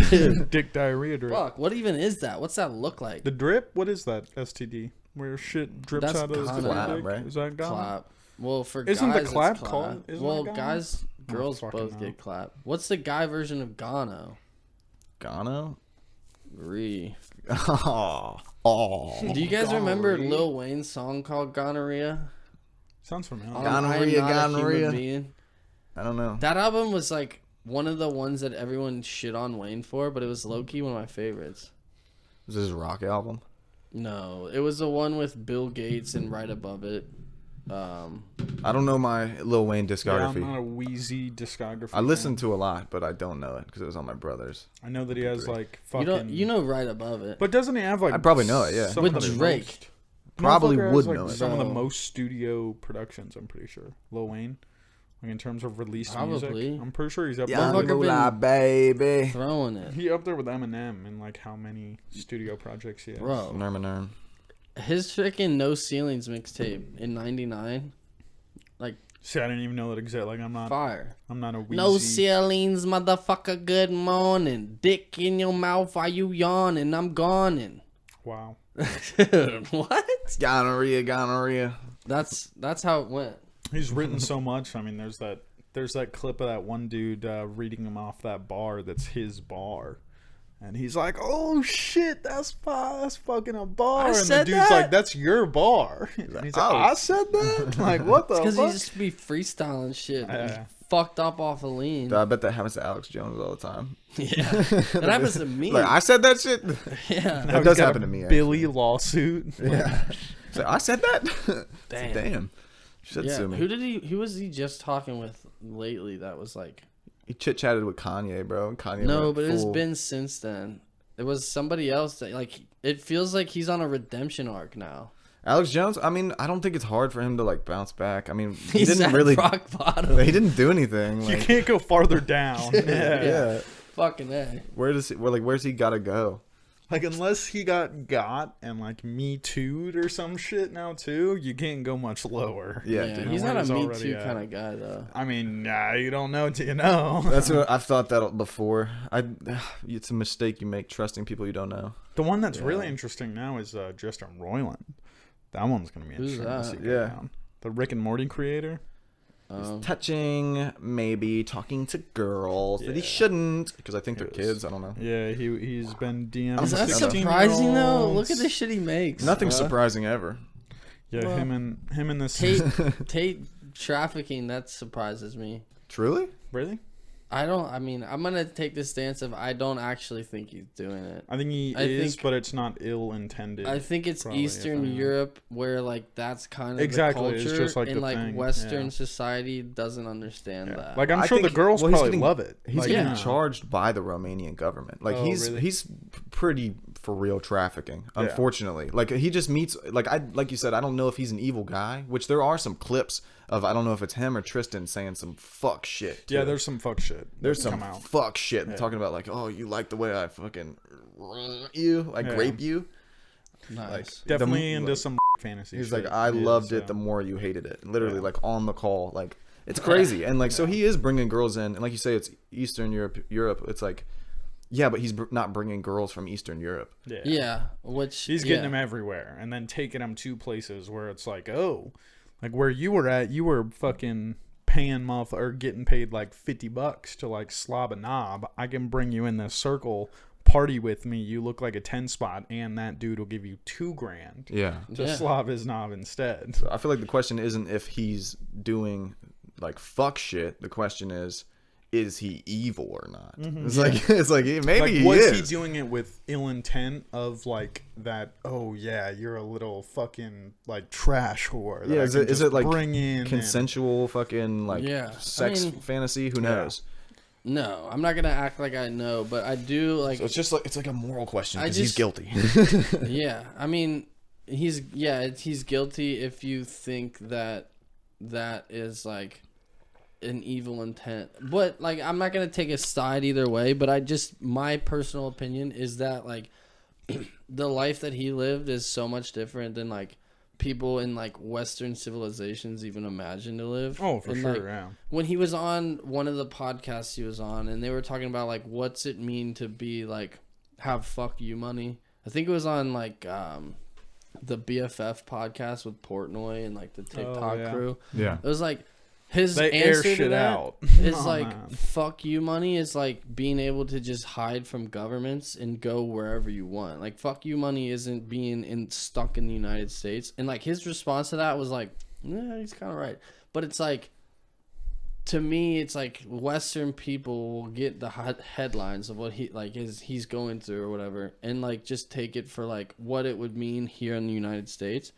Dick diarrhea drip. Fuck, what even is that? What's that look like? The drip? What is that STD? Where shit drips That's out of the clap, dick? right? Is that gone? Clap. Well, for Isn't the guys, clap it's called- isn't well, that gono? guys, girls fucking both know. get clap. What's the guy version of gono? Gono? Re. Oh. Do you guys remember Gonorrhea? Lil Wayne's song called Gonorrhea? Sounds familiar. On Gonorrhea, I'm Not a Human Gonorrhea. Being? I don't know. That album was like one of the ones that everyone shit on Wayne for, but it was low key one of my favorites. Is this a rock album? No, it was the one with Bill Gates and right above it. I don't know my Lil Wayne Yeah, discography. I'm not a Wheezy discography. I listened to a lot, but I don't know it because it was on my brother's. I know that he has like You fucking. know right above it. But doesn't he have like? I probably know it, yeah. some With of the Drake. most- Probably Motherfucker would has, know it. Some of the Bro. most studio productions, I'm pretty sure. Lil Wayne, like in terms of released music, Probably. I'm pretty sure he's up Young there. Motherfucker With, been- baby. Throwing it, he up there with Eminem and like how many studio projects he has. bro. Nerm. His freaking No Ceilings mixtape in '99, like See, I didn't even know that existed. Like I'm not fire. a Wheezy. No ceilings, motherfucker. Good morning. Dick in your mouth. Are you yawning? I'm gawning. Wow. Dude, what? Gonorrhea. That's how it went. He's written so much. I mean, there's that clip of that one dude reading him off that bar that's his bar. And he's like, "Oh shit, that's fucking a bar." I And the said dude's that. like, "That's your bar." And he's like, "Oh." "I said that." Like, what the Because fuck? he just be freestyling shit. Yeah. Fucked up off a lean. Dude, I bet that happens to Alex Jones all the time. Yeah. That happens to me. Like, I said that shit. Yeah. Now That he's does got happen a to me, Billy lawsuit. Yeah. So I said that. Damn. Damn. Should Yeah. sue me. Who was he just talking with lately that was like He chit chatted with Kanye, bro. Kanye. no, went but it's full- been since then. It was somebody else that like it feels like he's on a redemption arc now. Alex Jones. I mean, I don't think it's hard for him to like bounce back. I mean, he He's didn't at really. rock bottom. He didn't do anything. You Like, can't go farther down. yeah. Fucking A. Where's he gotta go? Like unless he got and like Me Too'd or some shit now too, you can't go much lower. Yeah, Yeah, dude. he's Where not a he's Me already Too at. kind of guy though. I mean, you don't know till you know. That's what I've thought that before. It's a mistake you make trusting people you don't know. The one that's really Yeah. interesting now is Justin Roiland. That one's gonna be Who's interesting to see that? go Yeah. down. The Rick and Morty creator. Touching, maybe talking to girls that he Yeah. shouldn't, because I think they're Yes. kids. I don't know. Yeah, he's been DMing. Is that 16-year-olds. surprising though? Look at the shit he makes. Nothing bruh. surprising ever. Yeah, Well, him and this. Tate trafficking, that surprises me. Truly? Really? I mean, I'm gonna take the stance of I don't actually think he's doing it. I think he I is, think- but it's not ill intended. I think it's probably, if Eastern anything. Europe where like that's kind of Exactly, the it's culture, just, like, and the like thing, Western yeah. society doesn't understand Yeah. that. Like I'm I sure the think- girls well, he's probably getting- love it. He's Like, getting yeah. charged by the Romanian government. Like Oh, he's really? pretty for real trafficking. Yeah. Unfortunately, like he just meets like you said. I don't know if he's an evil guy. Which there are some clips of. I don't know if it's him or Tristan saying some fuck shit. Yeah, too. there's some fuck shit. There's that some come out. fuck shit talking about like, oh, you like the way I fucking you, like Yeah. rape you. Nice. Definitely the- into like- some fantasy. He's shit. like, I He is, loved yeah. it the more you hated it. Literally, Yeah. like on the call, like it's crazy. And like, so he is bringing girls in, and like you say, it's Eastern Europe. It's like, yeah, but he's not bringing girls from Eastern Europe. Yeah, which He's getting them everywhere and then taking them to places where it's like, oh, like where you were at, you were fucking paying or getting paid like $50 to like slob a knob. I can bring you in this circle, party with me. You look like a 10 spot, and that dude will give you $2,000. Yeah. To slob his knob instead. So I feel like the question isn't if he's doing like fuck shit. The question is he evil or not? It's like maybe Like, he was is. he doing it with ill intent of like that? Oh yeah, you're a little fucking like trash whore. that Yeah, I is can it just like bring in consensual fucking like sex fantasy? Who knows? No, I'm not gonna act like I know, but I do like. So it's like a moral question because he's guilty. Yeah, I mean, he's guilty if you think that is like an evil intent. But like, I'm not gonna take a side either way. But my personal opinion is that like the life that he lived is so much different than like people in like Western civilizations even imagine to live. Oh, for and, sure, like, yeah. When he was on one of the podcasts he was on, and they were talking about like what's it mean to be like have fuck you money. I think it was on like the BFF podcast with Portnoy and like the TikTok crew. Yeah. It was like his They air answer to shit that out. is Oh, like man. fuck you money is like being able to just hide from governments and go wherever you want. Like fuck you money isn't being stuck in the United States. And like his response to that was like, yeah, he's kind of right. But it's like, to me, it's like Western people will get the headlines of what he's going through or whatever, and like just take it for like what it would mean here in the United States.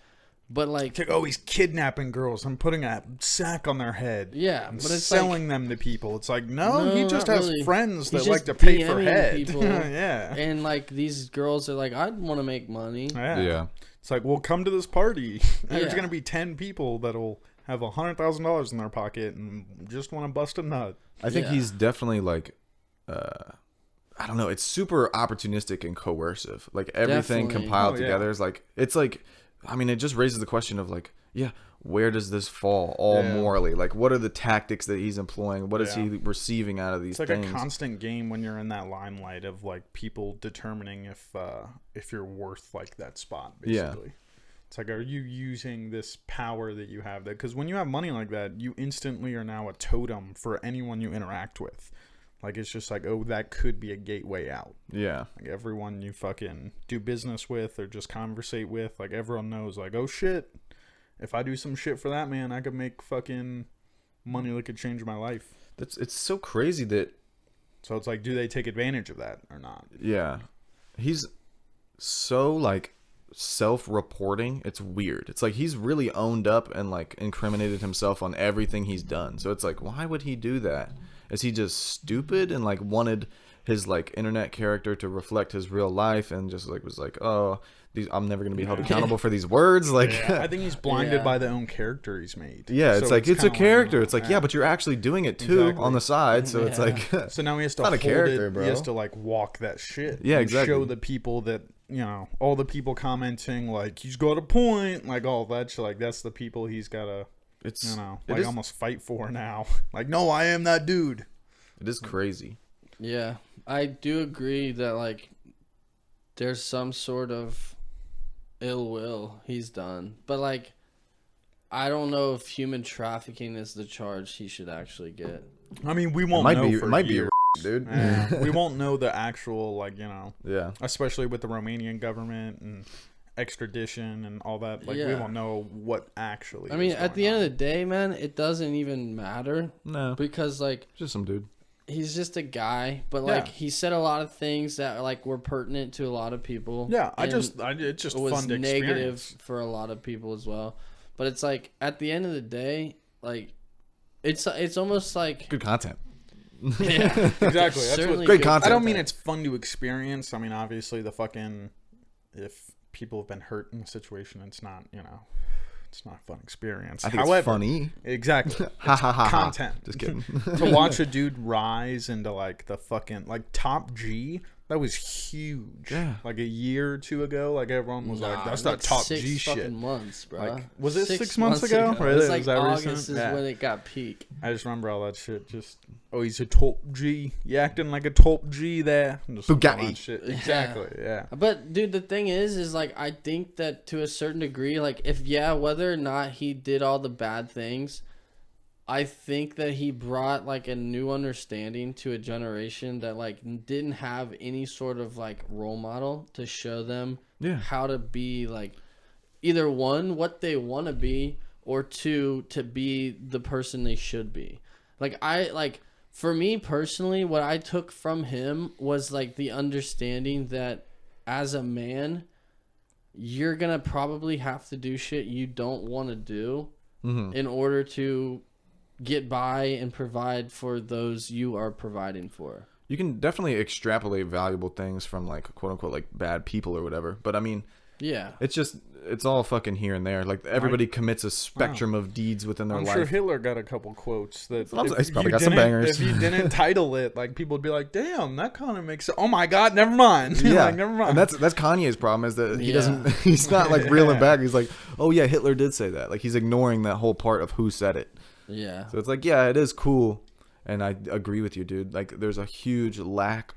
But like, he's kidnapping girls. I'm putting a sack on their head. Yeah, I'm but it's selling them to people. It's like, no, he just not has really. friends that He's like just to pay for DMing head. people. Yeah. And like these girls are like, I want to make money. Yeah. It's like, well, come to this party. There's Yeah. going to be 10 people that'll have $100,000 in their pocket and just want to bust a nut. I think he's definitely like, I don't know. It's super opportunistic and coercive. Like everything Definitely. compiled Oh, yeah. together is like, it's like, I mean, it just raises the question of like, yeah, where does this fall all morally? Like, what are the tactics that he's employing? What is he receiving out of these It's like things? a constant game when you're in that limelight of like people determining if you're worth like that spot, basically. It's like, are you using this power that you have? Because when you have money like that, you instantly are now a totem for anyone you interact with. Like, it's just like, oh, that could be a gateway out. Yeah. Like, everyone you fucking do business with or just conversate with, like, everyone knows, like, oh, shit. If I do some shit for that man, I could make fucking money that could change my life. It's so crazy that... So it's like, do they take advantage of that or not? Yeah. He's so, like, self-reporting. It's weird. It's like he's really owned up and, like, incriminated himself on everything he's done. So it's like, why would he do that? Is he just stupid and like wanted his like internet character to reflect his real life and just like was like, oh, I'm never gonna be held accountable for these words? Like, I think he's blinded by the own character he's made. Yeah, it's So like it's a kinda character. like, It's like, yeah, but you're actually doing it too on the side. So it's like, so now he has to not a hold character, it. bro. He has to like walk that shit. Yeah, and exactly. Show the people that, you know, all the people commenting like he's got a point, like all that shit. Like that's the people he's gotta, it's you know, it like is, almost fight for now. Like, no, I am that dude. it is crazy. Yeah, I do agree that like there's some sort of ill will he's done, but like I don't know if human trafficking is the charge he should actually get. I mean, we It won't might know be. for It might be, years. dude. Yeah, we won't know the actual, like, you know, Yeah. especially with the Romanian government and extradition and all that. Like, we Yeah. won't know what actually. I mean, is at the going end on. of the day, man, it doesn't even matter No, because like just some dude. he's just a guy, but like Yeah. he said a lot of things that like were pertinent to a lot of people. Yeah, and it's just it was fun to negative experience. for a lot of people as well. But it's like at the end of the day, like it's almost like Good content. yeah, Exactly. That's certainly what, Great good content. I don't mean it's fun to experience. I mean, obviously, the fucking if people have been hurt in a situation, it's not, you know, it's not a fun experience. I think However, it's funny. Exactly. Ha ha ha. Content. Just kidding. To watch a dude rise into like the fucking like top G, that was huge. Yeah. Like a year or two ago, like everyone was like, Nah, "That's like not top 6 G fucking shit." months, bro. Like, was it 6 months ago? It Really? was Was like that August recent? is Yeah. when it got peak. I just remember all that shit. Just, oh, he's a top G. You acting like a top G there. Just all Bugatti. that shit. Exactly. Yeah. But dude, the thing is like I think that to a certain degree, like if whether or not he did all the bad things, I think that he brought like a new understanding to a generation that like didn't have any sort of like role model to show them how to be like either one, what they want to be, or two, to be the person they should be. Like for me personally, what I took from him was like the understanding that as a man, you're gonna probably have to do shit you don't want to do in order to get by and provide for those you are providing for. You can definitely extrapolate valuable things from like quote unquote like bad people or whatever, but I mean, it's all fucking here and there. Like everybody commits a spectrum of deeds within their life. I'm sure Hitler got a couple quotes that He's probably got some bangers. If you didn't title it, like people would be like, "Damn, that kind of makes sense." Oh my god, never mind. Yeah, like, never mind. And that's Kanye's problem is that he doesn't. He's not like reeling back. He's like, "Oh yeah, Hitler did say that." Like he's ignoring that whole part of who said it. Yeah. So it's like, yeah, it is cool, and I agree with you, dude. Like there's a huge lack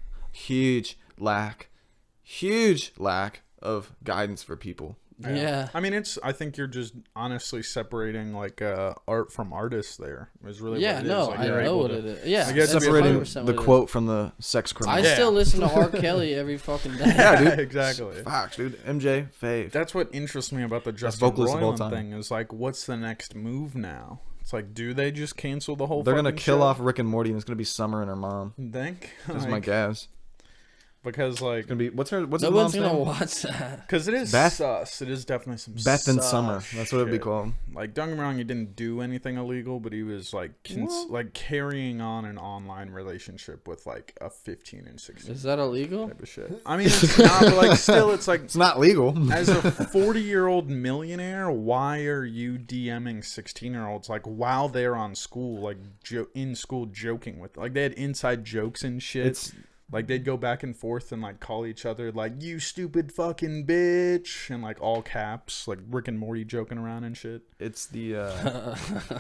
of guidance for people. Yeah. I mean, I think you're just honestly separating like art from artists there. Is really what it is. Like, I know what it is. Yeah. Like, separating the quote from the sex criminal. I still listen to R. Kelly every fucking day. Yeah, dude. Exactly. Facts, dude. MJ, fave. That's what interests me about the Justin Roiland thing is like, what's the next move now? It's like, do they just cancel the whole? They're gonna kill show? off Rick and Morty, and it's gonna be Summer and her mom. You think? That's like, my guess. Because like, It's gonna be what's No his one's mom's gonna name? watch that. because it is Beth? sus. It is definitely some Beth and sus Summer. That's what it'd be shit. called. Like, don't get me wrong, he didn't do anything illegal, but he was like like carrying on an online relationship with like a 15 and 16 Is that illegal? type of shit. I mean, it's not, but like still, it's like It's not legal. as a 40-year-old millionaire, why are you DMing 16-year-olds like while they're on school, like in school joking with, like they had inside jokes and shit. It's Like they'd go back and forth and like call each other like, "You stupid fucking bitch," and like all caps, like Rick and Morty joking around and shit. it's the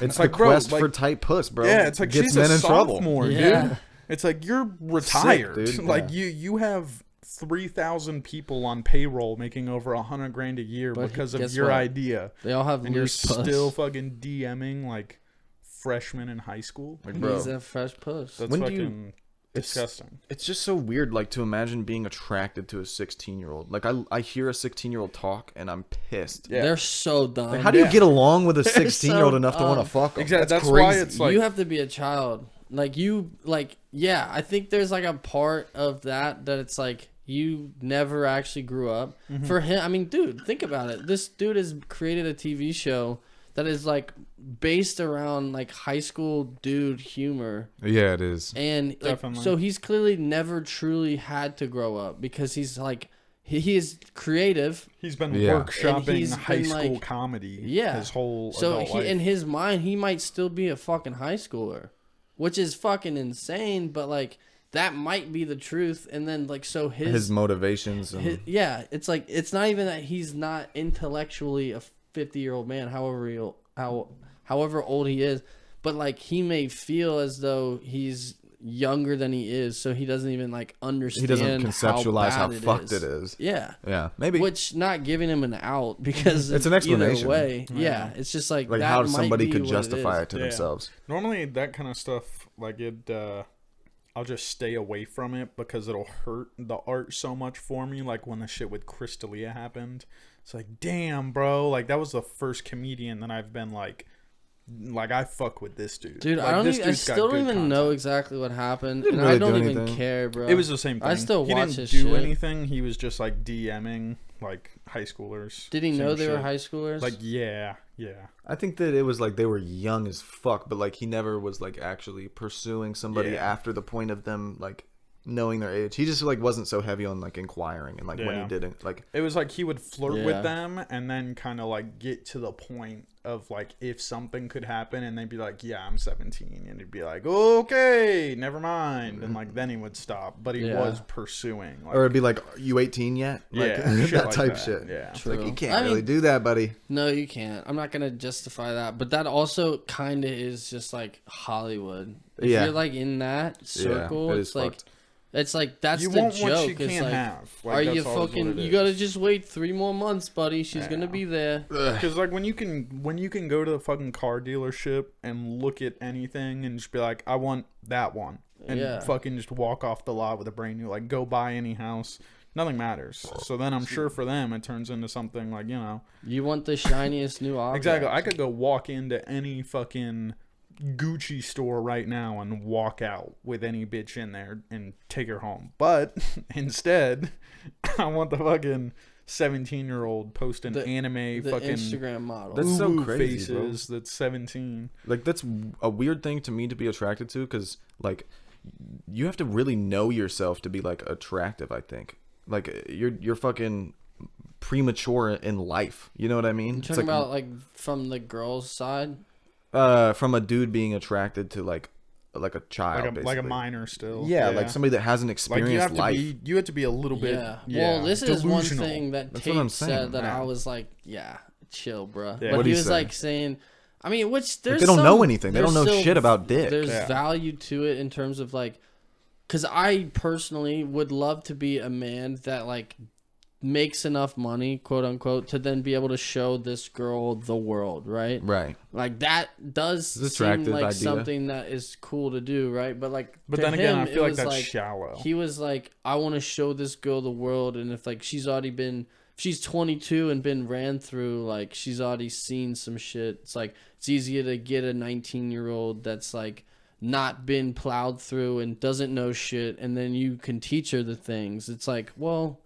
it's like, the bro, quest like- for tight puss, bro. Yeah, it's like Gets she's men a in trouble. sophomore, Yeah. dude. It's like you're retired. dude. Like Yeah. you have 3,000 people on payroll making over $100,000 a year But because of guess your what? idea, They all have and you're loose puss. still fucking DMing like freshmen in high school. Like, bro, He's a fresh puss. that's When do you- fucking disgusting. It's just so weird, like to imagine being attracted to a 16-year-old. Like I hear a 16-year-old talk and I'm pissed. Yeah. They're so dumb. Like, how do you get along with a They're 16-year-old so enough to want to dumb. fuck them? Exactly. That's crazy. why it's like you have to be a child. Like you, like yeah. I think there's like a part of that it's like you never actually grew up. For him, I mean, dude, think about it. This dude has created a TV show that is like based around like high school dude humor, Yeah, it is. and like, Definitely. so he's clearly never truly had to grow up because he's like he is creative. he's been Yeah. And workshopping he's high been, school like- comedy. Yeah. his whole So adult life. in his mind, he might still be a fucking high schooler, which is fucking insane. But like that might be the truth. And then like so His motivations and yeah, it's like it's not even that he's not intellectually a 50-year-old man, however old he is, but like he may feel as though he's younger than he is, so he doesn't even like understand. he doesn't conceptualize how bad fucked it is. Yeah. Yeah, maybe. Which not giving him an out because It's an either explanation. way. Yeah, it's just like like that how might somebody be could what justify is. it to Yeah. themselves. Normally, that kind of stuff, like it, I'll just stay away from it because it'll hurt the art so much for me. Like when the shit with Crystalia happened, it's like, damn, bro, like that was the first comedian that I've been like I fuck with this dude. Dude, like, I don't. this Even, I dude's got still don't good even know content. exactly what happened, Didn't and really I don't do even anything. care, bro. It was the same thing. I still he watch didn't his do shit. anything. He was just like DMing like high schoolers. Did he Same know they were shit. high schoolers? Like yeah. I think that it was like they were young as fuck, but like he never was like actually pursuing somebody Yeah. after the point of them like knowing their age. He just like wasn't so heavy on like inquiring and like when Yeah. he didn't like It was like he would flirt Yeah. with them and then kind of like get to the point of like if something could happen and they'd be like, yeah, I'm 17, and he'd be like, okay, never mind, and like then he would stop, but he Yeah. was pursuing. Like, or it'd be like, you 18 yet? Like, yeah, shit that like type that. shit. Yeah, It's like True. you can't I really mean- do that, buddy. no, you can't. I'm not gonna justify that, but that also kind of is just like Hollywood. If Yeah. you're like in that circle, it it's is like fucked. It's like that's You the want joke. what you It's can't like, have. Like, are you that's always what fucking? it You gotta is. just wait 3 more months, buddy. She's gonna be there. Because like when you can go to the fucking car dealership and look at anything and just be like, I want that one, and fucking just walk off the lot with a brand new, like, go buy any house. Nothing matters. So then I'm sure for them it turns into something like, you know, You want the shiniest new object. exactly. I could go walk into any fucking Gucci store right now and walk out with any bitch in there and take her home. But instead, I want the fucking 17-year-old posting anime the fucking Instagram model. That's so uwu crazy, bro. faces that's 17. Like, that's a weird thing to me to be attracted to, because like you have to really know yourself to be like attractive. I think like you're fucking premature in life. You know what I mean? You talking about like from the girl's side? From a dude being attracted to like a child, Like a minor still. Yeah, like somebody that hasn't like experienced life. you have to be a little bit Well, this is one delusional. thing that That's what I'm Tate saying, said that yeah. I was like, yeah, chill, bro. Yeah. But What'd he he was say? like saying, I mean, which there's they don't know some- anything. They there's don't know still- shit about dick. There's Yeah. value to it in terms of like, because I personally would love to be a man that like makes enough money, quote unquote, to then be able to show this girl the world, right? Right. Like that does It's an seem attractive like idea. something that is cool to do, right? But like, But to then again, him, I feel it like was that's shallow. He was like, I want to show this girl the world, and if like she's already been, if she's 22 and been ran through, like she's already seen some shit. It's like it's easier to get a 19-year-old that's like not been plowed through and doesn't know shit, and then you can teach her the things. It's like, well,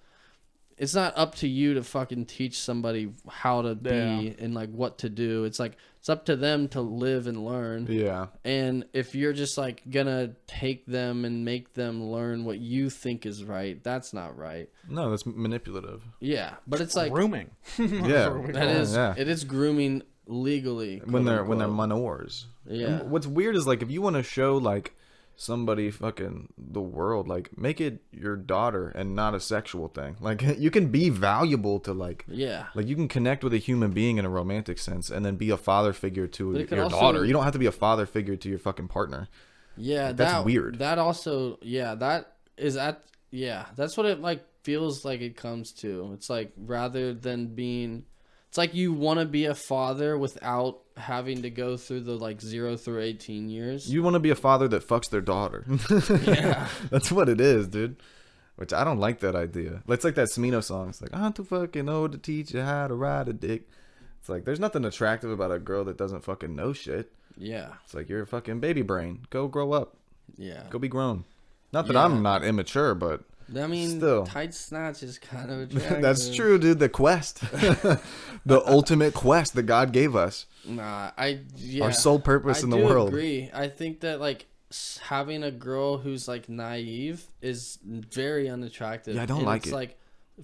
it's not up to you to fucking teach somebody how to be and like what to do. It's like it's up to them to live and learn. Yeah. And if you're just like gonna take them and make them learn what you think is right, that's not right. No, that's manipulative. Yeah, but it's like Grooming. Yeah. that is Yeah. it is grooming legally When they're quote-unquote. minors. Yeah. And what's weird is like if you want to show like somebody fucking the world, like make it your daughter and not a sexual thing. Like you can be valuable to like you can connect with a human being in a romantic sense and then be a father figure to But it can your also- daughter. You don't have to be a father figure to your fucking partner. Yeah, That's weird. That also, that's what it like feels like it comes to. It's like rather than being, it's like you want to be a father without having to go through the like 0 through 18 years. You want to be a father that fucks their daughter. Yeah. That's what it is, dude. Which I don't like that idea. It's like that Smino song. It's like, I'm too fucking old to teach you how to ride a dick. It's like, there's nothing attractive about a girl that doesn't fucking know shit. Yeah. It's like, you're a fucking baby brain. Go grow up. Yeah. Go be grown. Not that Yeah. I'm not immature, but I mean, still. tight snatch is kind of attractive. That's true, dude. The quest. The ultimate quest that God gave us. Nah, Our sole purpose I in the do world. agree. I think that like having a girl who's like naive is very unattractive. Yeah, I don't And like it's it. like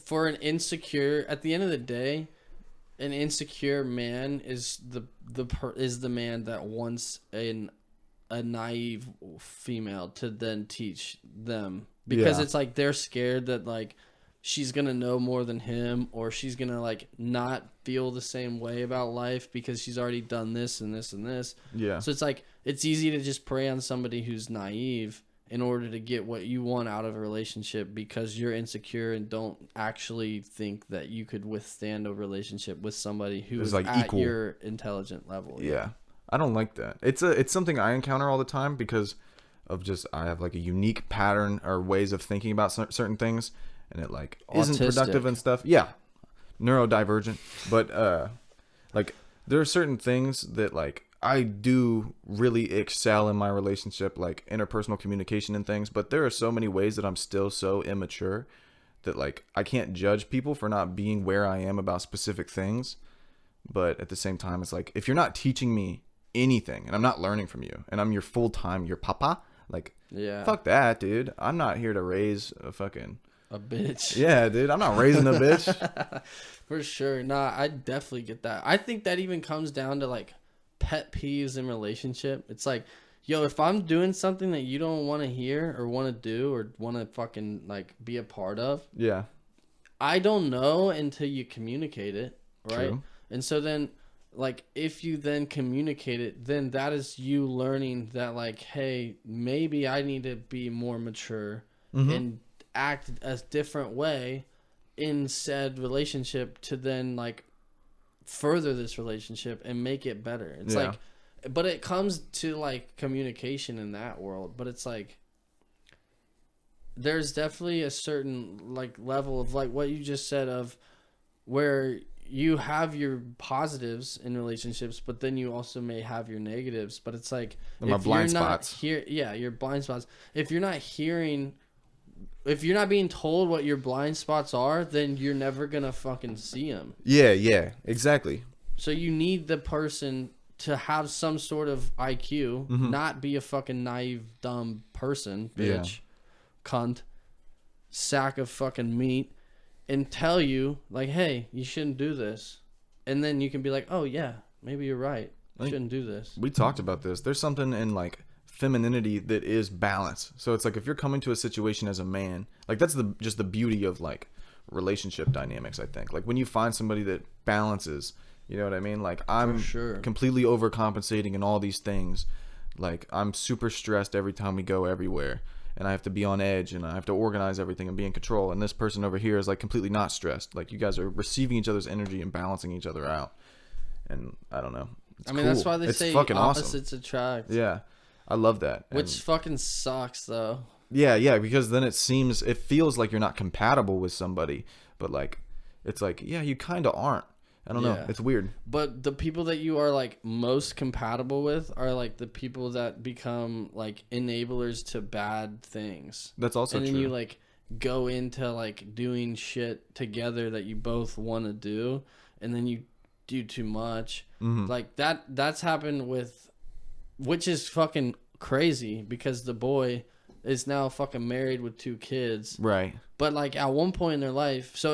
for an insecure, at the end of the day, an insecure man is the man that wants a naive female to then teach them, because Yeah. it's like they're scared that like she's gonna know more than him, or she's gonna like not feel the same way about life because she's already done this and this and this. Yeah. So it's like it's easy to just prey on somebody who's naive in order to get what you want out of a relationship because you're insecure and don't actually think that you could withstand a relationship with somebody who It's is like at equal. your intelligent level. Yeah. I don't like that. It's something I encounter all the time because of just I have like a unique pattern or ways of thinking about certain things, and it like isn't Autistic. productive and stuff. Yeah, neurodivergent. But like there are certain things that like I do really excel in my relationship, like interpersonal communication and things. But there are so many ways that I'm still so immature that like I can't judge people for not being where I am about specific things. But at the same time, it's like if you're not teaching me anything and I'm not learning from you and I'm your your papa, like Yeah. fuck that, dude. I'm not here to raise a fucking A bitch. yeah, dude. I'm not raising a bitch. For sure. Nah, I definitely get that. I think that even comes down to like pet peeves in relationship. It's like, yo, if I'm doing something that you don't want to hear or want to do or want to fucking like be a part of, Yeah, I don't know until you communicate it, right? True. And so then like if you then communicate it, then that is you learning that like, hey, maybe I need to be more mature and act a different way in said relationship to then like further this relationship and make it better. It's like, but it comes to like communication in that world, but it's like there's definitely a certain like level of like what you just said of where you have your positives in relationships, but then you also may have your negatives. But it's like my blind spots. Your blind spots. If you're not hearing, if you're not being told what your blind spots are, then you're never gonna fucking see them. Yeah, exactly. So you need the person to have some sort of IQ, not be a fucking naive, dumb person, bitch, cunt, sack of fucking meat, and tell you, like, hey, you shouldn't do this. And then you can be like, oh, yeah, maybe you're right. I shouldn't do this. We talked about this. There's something in, like, femininity that is balance. So it's like if you're coming to a situation as a man, like, that's just the beauty of, like, relationship dynamics, I think. Like, when you find somebody that balances, you know what I mean? Like, I'm completely overcompensating in all these things. Like, I'm super stressed every time we go everywhere. And I have to be on edge, and I have to organize everything and be in control. And this person over here is like completely not stressed. Like, you guys are receiving each other's energy and balancing each other out. And I don't know. It's cool. That's why they say opposites attract. Yeah, I love that. Which fucking sucks, though. Yeah, because then it feels like you're not compatible with somebody, but like, it's like, yeah, you kind of aren't. I don't know. It's weird. But the people that you are like most compatible with are like the people that become like enablers to bad things. That's also true. And then you like go into like doing shit together that you both want to do, and then you do too much. Like that's happened with, which is fucking crazy because the boy is now fucking married with 2 kids. Right. But like at one point in their life,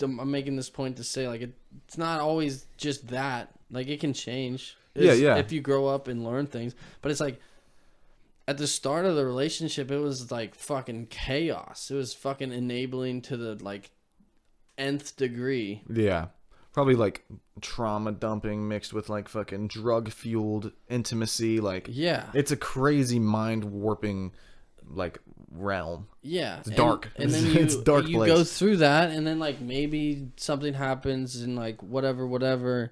I'm making this point to say, like, it's not always just that. Like, it can change. If you grow up and learn things. But it's like, at the start of the relationship, it was, like, fucking chaos. It was fucking enabling to the, like, nth degree. Yeah. Probably, like, trauma dumping mixed with, like, fucking drug-fueled intimacy. Like, yeah. It's a crazy mind-warping, like, realm. Yeah, it's dark. And then it's dark you place. go through that, and then like maybe something happens, and like whatever,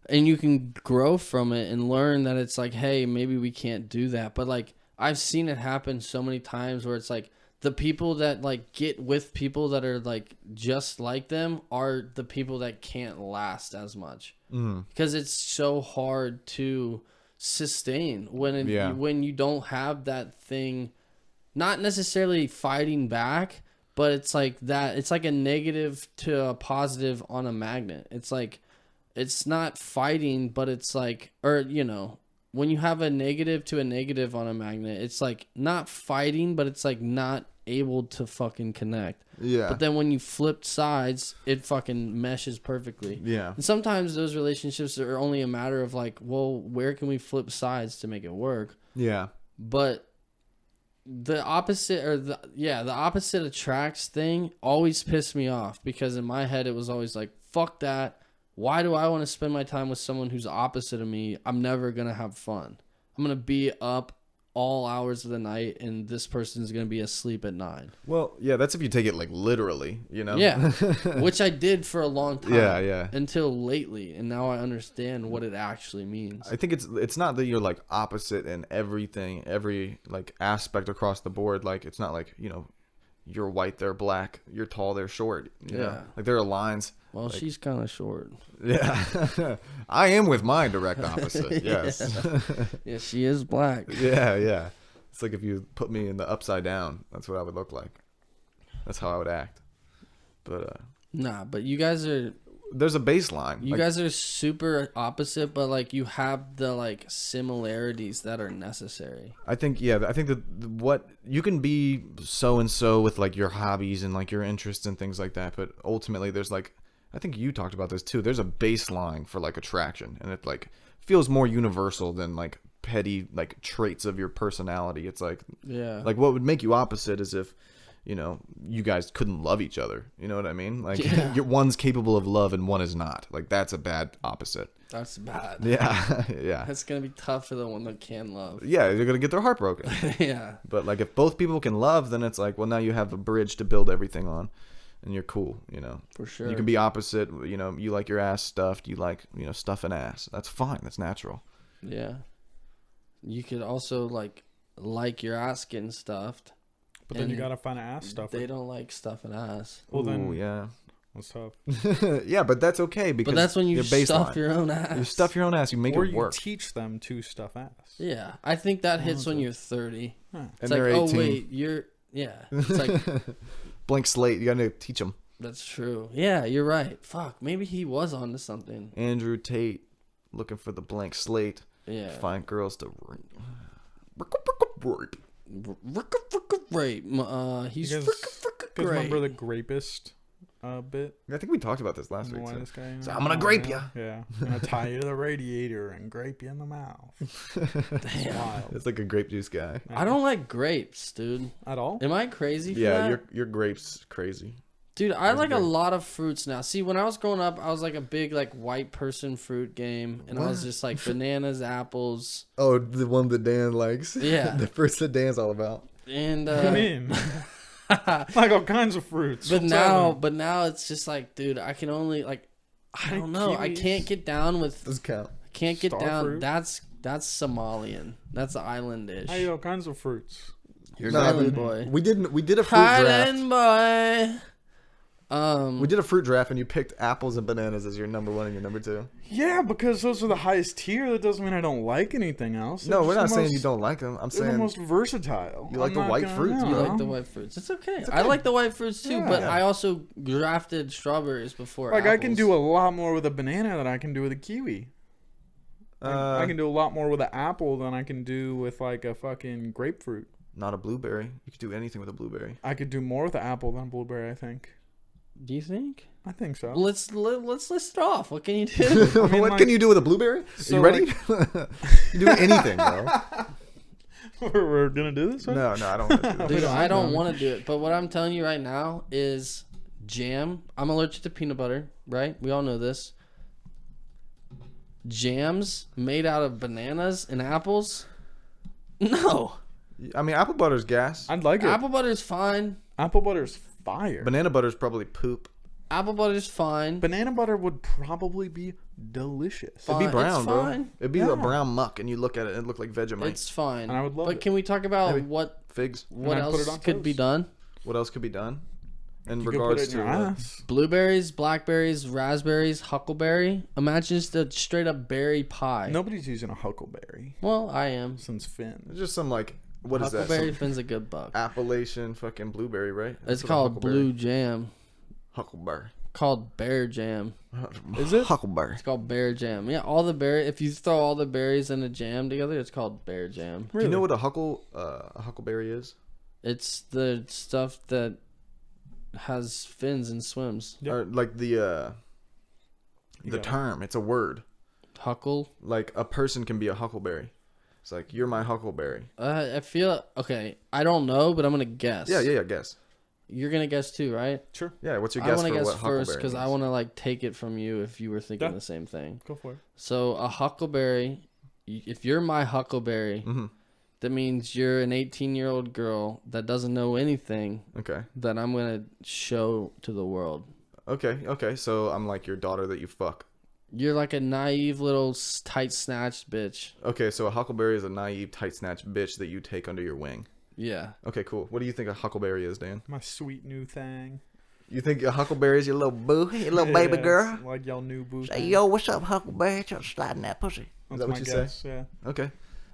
and you can grow from it and learn that it's like, hey, maybe we can't do that. But like I've seen it happen so many times where it's like the people that like get with people that are like just like them are the people that can't last as much because it's so hard to sustain when you don't have that thing. Not necessarily fighting back, but it's like that. It's like a negative to a positive on a magnet. It's like, it's not fighting, but it's like, or, you know, when you have a negative to a negative on a magnet, it's like not fighting, but it's like not able to fucking connect. Yeah. But then when you flip sides, it fucking meshes perfectly. Yeah. And sometimes those relationships are only a matter of like, well, where can we flip sides to make it work? Yeah. But the opposite the opposite attracts thing always pissed me off because in my head it was always like, fuck that. Why do I want to spend my time with someone who's opposite of me? I'm never going to have fun. I'm going to be up all hours of the night and this person's going to be asleep at 9. Well, yeah, that's if you take it like literally, you know? Yeah. Which I did for a long time. Yeah. Until lately. And now I understand what it actually means. I think it's not that you're like opposite in everything, every like aspect across the board. Like, it's not like, you know, you're white, they're black, you're tall, they're short. You know? Like there are lines. Well, like, she's kind of short. Yeah. I am with my direct opposite. Yes. Yeah, she is black. Yeah. It's like if you put me in the upside down, that's what I would look like. That's how I would act. But nah, but you guys are, there's a baseline. you guys are super opposite, but like you have the like similarities that are necessary. I think that what you can be so and so with like your hobbies and like your interests and things like that, but ultimately there's like, I think you talked about this too. There's a baseline for like attraction, and it like feels more universal than like petty like traits of your personality. It's like, Yeah. like what would make you opposite is if, you know, you guys couldn't love each other. You know what I mean? Like, Yeah. one's capable of love and one is not. Like, that's a bad opposite. That's bad. Yeah, yeah. That's gonna be tough for the one that can love. Yeah, they're gonna get their heart broken. Yeah. But like, if both people can love, then it's like, well, now you have a bridge to build everything on, and you're cool. You know, For sure. you can be opposite. You know, you like your ass stuffed. You like, you know, stuffing ass. That's fine. That's natural. Yeah. You could also like your ass getting stuffed. But then you and gotta find an ass stuff. They don't like stuffing ass. Well, then Ooh, yeah. that's tough. Yeah, but that's okay because But that's when you your baseline. stuff your own ass. You stuff your own ass. You make Or it you work. teach them to stuff ass. Yeah, I think that hits when you're 30. Huh. It's And like, they're oh 18. wait, you're It's like Blank slate. You gotta teach them. that's true. Yeah, you're right. Fuck, maybe he was onto something. Andrew Tate, looking for the blank slate. Yeah. Find girls to rape. Rape. He's You guys- fricka Because remember great. the grapist bit? I think we talked about this last The week. one So. this guy, So I'm gonna grape yeah. ya. Yeah. I'm gonna tie you to the radiator and grape you in the mouth. It's wild. It's like a grape juice guy. I don't like grapes, dude. At all? Am I crazy for Yeah, that? your grapes crazy. Dude, I like a lot of fruits now. See, when I was growing up, I was like a big like white person fruit game, and I was just like bananas, apples, Oh, the one that Dan likes. Yeah. The first that Dan's all about. and What do you mean? Like all kinds of fruits. but What's now, happening? but now it's just like, dude, I can only like, I Like don't know, I kiwis? can't get down with, Does count. can't get Star down. fruit? That's Somalian. That's island dish. I eat all kinds of fruits. You're an Nah, island dude. boy. We did a fruit draft. Island boy. We did a fruit draft, and you picked apples and bananas as your number one and your number two. Yeah, because those are the highest tier. That doesn't mean I don't like anything else. No, They're we're just not the saying most- you don't like them. I'm They're the saying most versatile. You like I'm the not white gonna- fruits, You no. like the white fruits. It's okay. I like the white fruits too, but Yeah. I also grafted strawberries before. Like I can apples. do a lot more with a banana than I can do with a kiwi. I can do a lot more with an apple than I can do with like a fucking grapefruit. not a blueberry. You could do anything with a blueberry. I could do more with an apple than a blueberry. I think. Do you think? I think so. Let's list it off. What can you do? mean, What like- can you do with a blueberry? So, you ready? you do anything, bro. We're gonna do this. One? No, I don't want to do Dude, this. I don't want to do it. But what I'm telling you right now is jam. I'm allergic to peanut butter, right? We all know this. Jams made out of bananas and apples? No. I mean, apple butter's gas. I'd like it. Apple butter's fine. Apple butter's fire. Banana butter's probably poop. Apple butter's fine. Banana butter would probably be delicious. Fine. It'd be brown, It's bro. fine. It'd be Yeah. a brown muck, and you look at it, and it look like Vegemite. It's fine. And I would love but it. can we talk about Maybe. what Figs. what I'd put it else on could be toast. done? What else could be done? In You could put regards it in to your ass. Blueberries, blackberries, raspberries, huckleberry. Imagine just a straight up berry pie. Nobody's using a huckleberry Well, I am. since Finn. just some like what is that? Huckleberry Some Finn's a good buck. Appalachian fucking blueberry, right? It's That's what a called huckleberry- blue jam. huckleberry. Called bear jam. Is it? Huckleberry? It's called bear jam. Yeah, all the berry. If you throw all the berries in a jam together, it's called bear jam. Do you know what a huckleberry is? It's the stuff that has fins and swims. Yep. Or like You the got it. term. It's a word. Huckle. Like a person can be a huckleberry. It's like you're my huckleberry. I feel okay. I don't know, but I'm gonna guess. Yeah. Guess. You're gonna guess too, right? Sure. Yeah. What's your I guess want for to guess what huckleberry? first because I means? want to like take it from you if you were thinking Yeah. the same thing. Go for it. So a huckleberry, if you're my huckleberry, Mhm. that means you're an 18-year-old girl that doesn't know anything Okay. that I'm gonna show to the world. Okay. So I'm like your daughter that you fuck. You're like a naive little tight snatched bitch. Okay. So a huckleberry is a naive, tight snatch bitch that you take under your wing. Yeah. Okay. Cool. What do you think a huckleberry is, Dan? My sweet new thing. You think a huckleberry is your little boo, your little baby Yeah, girl? it's like y'all new boo. Say, thing. yo, what's up, huckleberry? Just sliding that pussy. That's that what my you say? guess, Yeah. Okay.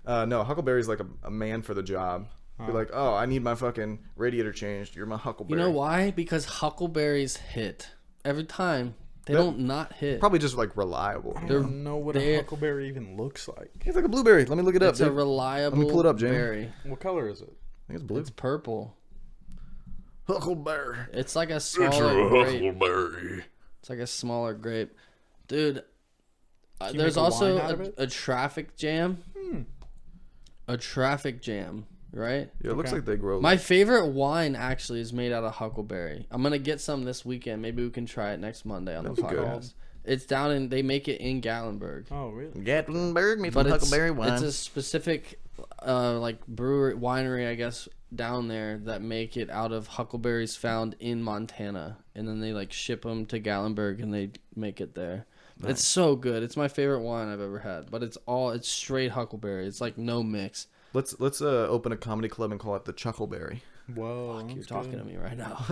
No, huckleberry is like a man for the job. Be like, oh, I need my fucking radiator changed. You're my huckleberry. You know why? Because huckleberries hit every time. They That- don't not hit. Probably just like reliable. I They're- don't know what a they're- huckleberry even looks like. It's like a blueberry. Let me look it up. It's a dude. reliable pull it up, Jamie. berry. What color is it? I think it's blue. It's purple. Huckleberry. It's like a smaller grape. huckleberry. It's like a smaller grape. Dude, Can you there's make a also wine out of it? a traffic jam. A traffic jam. right? Yeah, it looks Okay. like they grow. My favorite wine actually is made out of huckleberry. I'm gonna get some this weekend. Maybe we can try it next Monday on the That'd be good. podcast. It's down in. They make it in Gatlinburg. Oh, really? Gatlinburg, made But from it's, huckleberry wine. it's a specific like brewery winery, I guess, down there that make it out of huckleberries found in Montana, and then they like ship them to Gatlinburg and they make it there. Nice. It's so good. It's my favorite wine I've ever had, but it's straight huckleberry. It's like no mix. Let's open a comedy club and call it the Chuckleberry. Whoa. You're that's talking good. to me right now.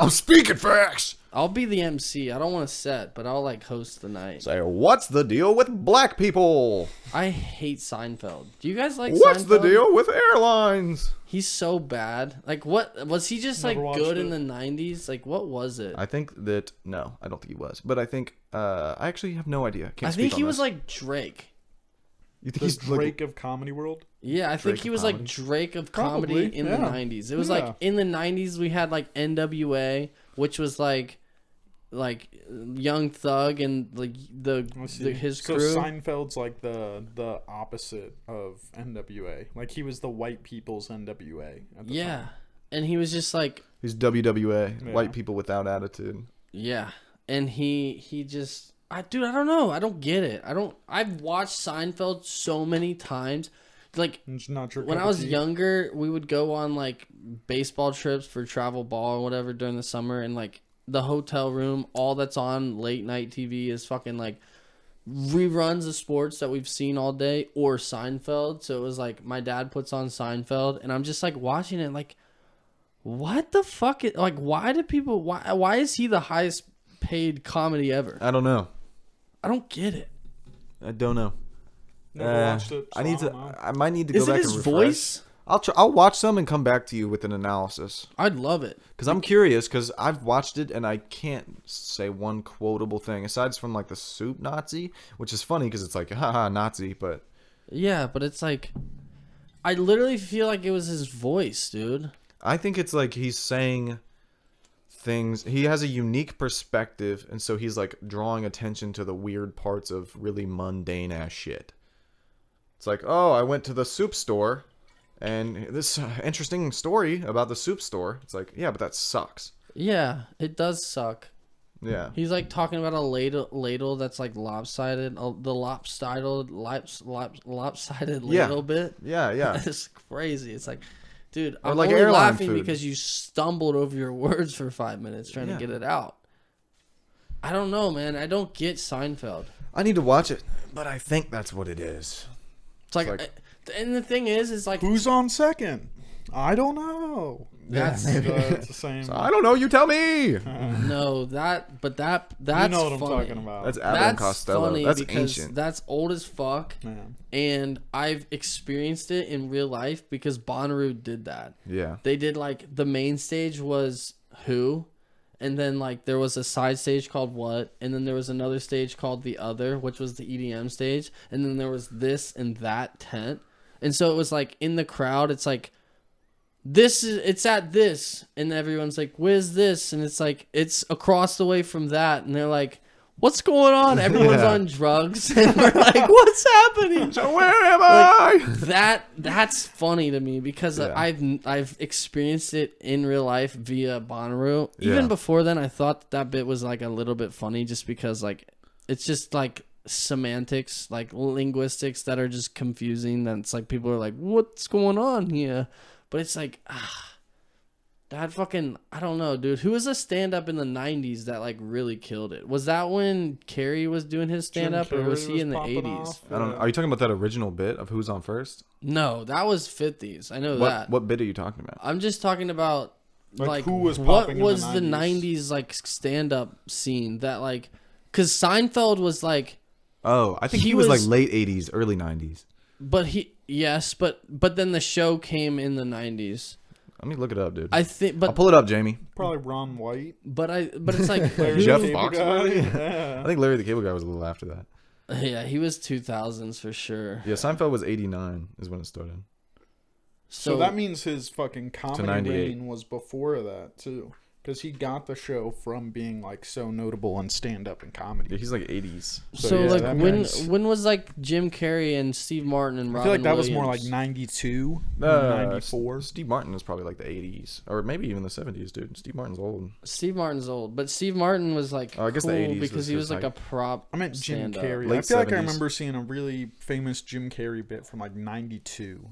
I'm speaking facts. I'll be the MC. I don't want to set, but I'll like host the night. Say, what's the deal with black people? I hate Seinfeld. Do you guys like What's the Seinfeld? deal with airlines? He's so bad. Like, what was he just Never like watched good in it. the 90s? Like, what was it? I think that no, I don't think he was, but I think I actually have no idea. Can't I speak think on he was this. like Drake. You think The he's Drake of Comedy World? Yeah, I think Drake he of was like comedy? Drake of comedy Probably, in yeah. the 90s. It was Yeah. like in the 90s we had like NWA, which was like Young Thug and like Let's see. his So crew. Seinfeld's like the opposite of NWA. Like he was the white people's NWA. At the Yeah. time. And he was just like he's WWA, Yeah. white people without attitude. yeah. And he just I don't know. I don't get it. I've watched Seinfeld so many times. Like It's not your when cup I of was tea. younger, we would go on like baseball trips for travel ball or whatever during the summer, and like the hotel room, all that's on late night TV is fucking like reruns of sports that we've seen all day or Seinfeld. So it was like my dad puts on Seinfeld, and I'm just like watching it, like, what the fuck? Like, why do people? Why is he the highest paid comedy ever? I don't know. I don't get it. I don't know. Never watched it. I need so to. don't know. I might need to go Is it back his and refresh. voice? I'll watch some and come back to you with an analysis. I'd love it. Because I'm curious, because I've watched it and I can't say one quotable thing aside from like the soup Nazi, which is funny because it's like haha Nazi, but Yeah, but it's like, I literally feel like it was his voice, dude. I think it's like he's saying things. He has a unique perspective, and so he's like drawing attention to the weird parts of really mundane ass shit. It's like, oh, I went to the soup store, and this interesting story about the soup store. It's like, yeah, but that sucks. Yeah, it does suck. Yeah. He's like talking about a ladle that's like lopsided, the lopsided Yeah. ladle bit. Yeah, yeah. It's crazy. It's like, dude, Or I'm like only airline laughing food. because you stumbled over your words for 5 minutes trying Yeah. to get it out. I don't know, man. I don't get Seinfeld. I need to watch it, but I think that's what it is. It's like, like- and the thing is like, Who's on second? I don't know. that's It's the same. So I don't know. You tell me. no that's you know what I'm funny. talking about. That's Abbott and That's Costello. funny That's because ancient. that's old as fuck, Yeah. and I've experienced it in real life because Bonnaroo did that. Yeah. They did like the main stage was Who, and then like there was a side stage called What, and then there was another stage called The Other, which was the EDM stage, and then there was this and that tent, and so it was like in the crowd, it's like it's at this, and everyone's like, where's this? And it's like it's across the way from that, and they're like, what's going on? Everyone's Yeah. on drugs, and we're like, what's happening? So where am I? That's funny to me because Yeah. I've experienced it in real life via Bonnaroo. Even Yeah. before then, I thought that bit was like a little bit funny just because like it's just like semantics, like linguistics that are just confusing. And it's like people are like, what's going on here? But it's like that fucking I don't know, dude. Who was a stand up in the 90s that like really killed it? Was that when Carrie was doing his stand up or was he in the 80s? I don't know. Are you talking about that original bit of Who's on First? No, that was 50s. I know that. What bit are you talking about? I'm just talking about Like, who was what popping in was the the 90s like stand up scene that like cuz Seinfeld was like Oh, I think He he was like was- late 80s, early 90s. but then the show came in the 90s. Let me look it up, dude. I think I'll pull it up, Jamie. Probably Ron White. but it's like Larry Jeff the Cable Fox, Guy. maybe? Yeah. I think Larry the Cable Guy was a little after that. yeah, he was 2000s for sure. Yeah, Seinfeld was 89 is when it started. So that means his fucking comedy 98. reign was before that too. Because he got the show from being like so notable in stand up and comedy. Yeah, he's like 80s. So yeah, like that when makes- when was like Jim Carrey and Steve Martin and I Robin feel like that was Williams? more like 92, 94. Steve Martin is probably like the 80s, or maybe even the 70s, dude. Steve Martin's old. Steve Martin's old, but Steve Martin was like Oh, I guess the cool 80s because was he his was like height. a prop. I meant Jim stand-up. Carrey. I Late feel like I 70s. remember seeing a really famous Jim Carrey bit from like 92.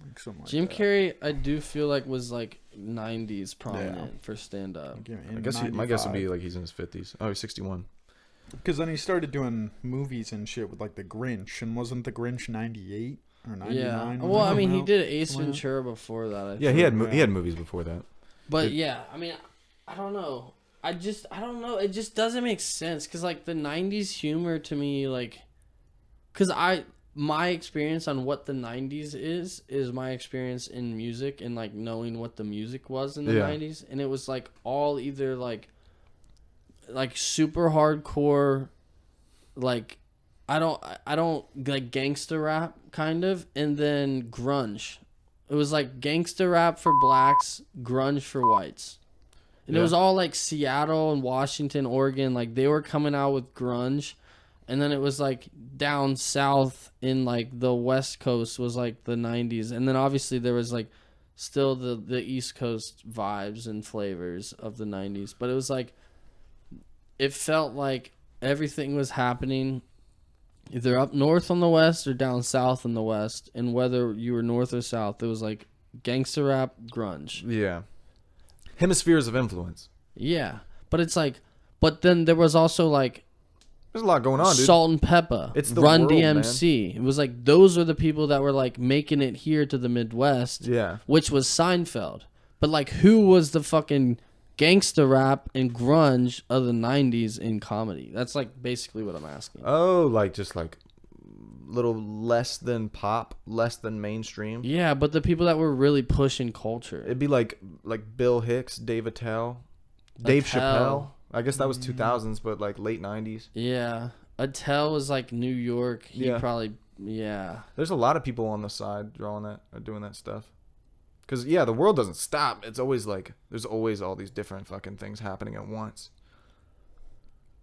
Like something like Jim that. Carrey, I do feel like was like 90s prominent for stand up. Like, I guess my guess would be like he's in his 50s. Oh, he's 61. Because then he started doing movies and shit with like The Grinch, and wasn't The Grinch 98 or 99? Yeah. when Well, that I mean, came he out? did Ace Something like that. Ventura before that. I Yeah, think. he had movies before that. But yeah, I mean, I don't know. I don't know. It just doesn't make sense because like the 90s humor to me, like, because my experience on what the 90s is my experience in music and like knowing what the music was in the Yeah. 90s, and it was like all either like super hardcore, like I don't like gangster rap kind of, and then grunge. It was like gangster rap for blacks, grunge for whites. And it Yeah. was all like Seattle and Washington, Oregon, like they were coming out with grunge. And then it was like down south in like the West Coast was like the 90s. And then obviously there was like still the East Coast vibes and flavors of the 90s. But it was like, it felt like everything was happening either up north on the West or down south on the West. And whether you were north or south, it was like gangster rap, grunge. Yeah. Hemispheres of influence. Yeah. But it's like, but then there was also like, There's a lot going on, dude. Salt and Pepper, It's the Run world, DMC. It was like those are the people that were like making it here to the Midwest, Yeah. which was Seinfeld. But like, who was the fucking gangster rap and grunge of the 90s in comedy? That's like basically what I'm asking. Oh, like just like little less than pop, less than mainstream. Yeah, but the people that were really pushing culture. It'd be like Bill Hicks, Dave Attell, Dave Chappelle. I guess that was 2000s, but like late 90s. Yeah. Attell was like New York. He Yeah. probably, yeah. There's a lot of people on the side drawing that or doing that stuff. Cause yeah, the world doesn't stop. It's always like there's always all these different fucking things happening at once.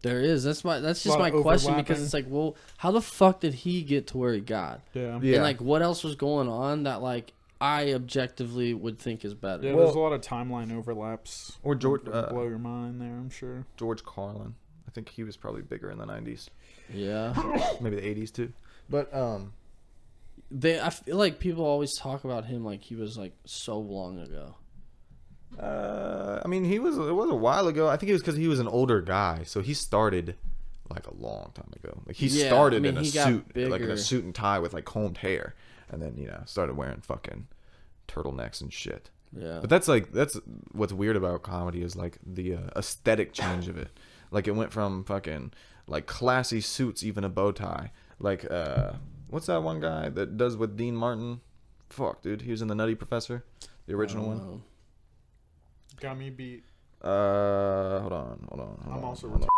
There is. That's just Lot my of question because overlapping. it's like, well, how the fuck did he get to where he got? Yeah. Yeah. And like, what else was going on that like I objectively would think is better? Yeah, Well- there's a lot of timeline overlaps. Or George That'll blow your mind there, I'm sure. George Carlin. I think he was probably bigger in the 90s, Yeah. maybe the 80s too. But I feel like people always talk about him like he was like so long ago. I mean, it was a while ago. I think it was because he was an older guy, so he started like a long time ago. Like he Yeah, started I mean, in a he got suit, like in bigger. a suit and tie with like combed hair, and then started wearing fucking turtlenecks and shit. Yeah. But that's what's weird about comedy is like the aesthetic change of it. Like it went from fucking like classy suits, even a bow tie. Like what's that one guy that does with Dean Martin? Fuck, dude, he was in the Nutty Professor, the original one. Got me beat. Hold on. I'm also hold on.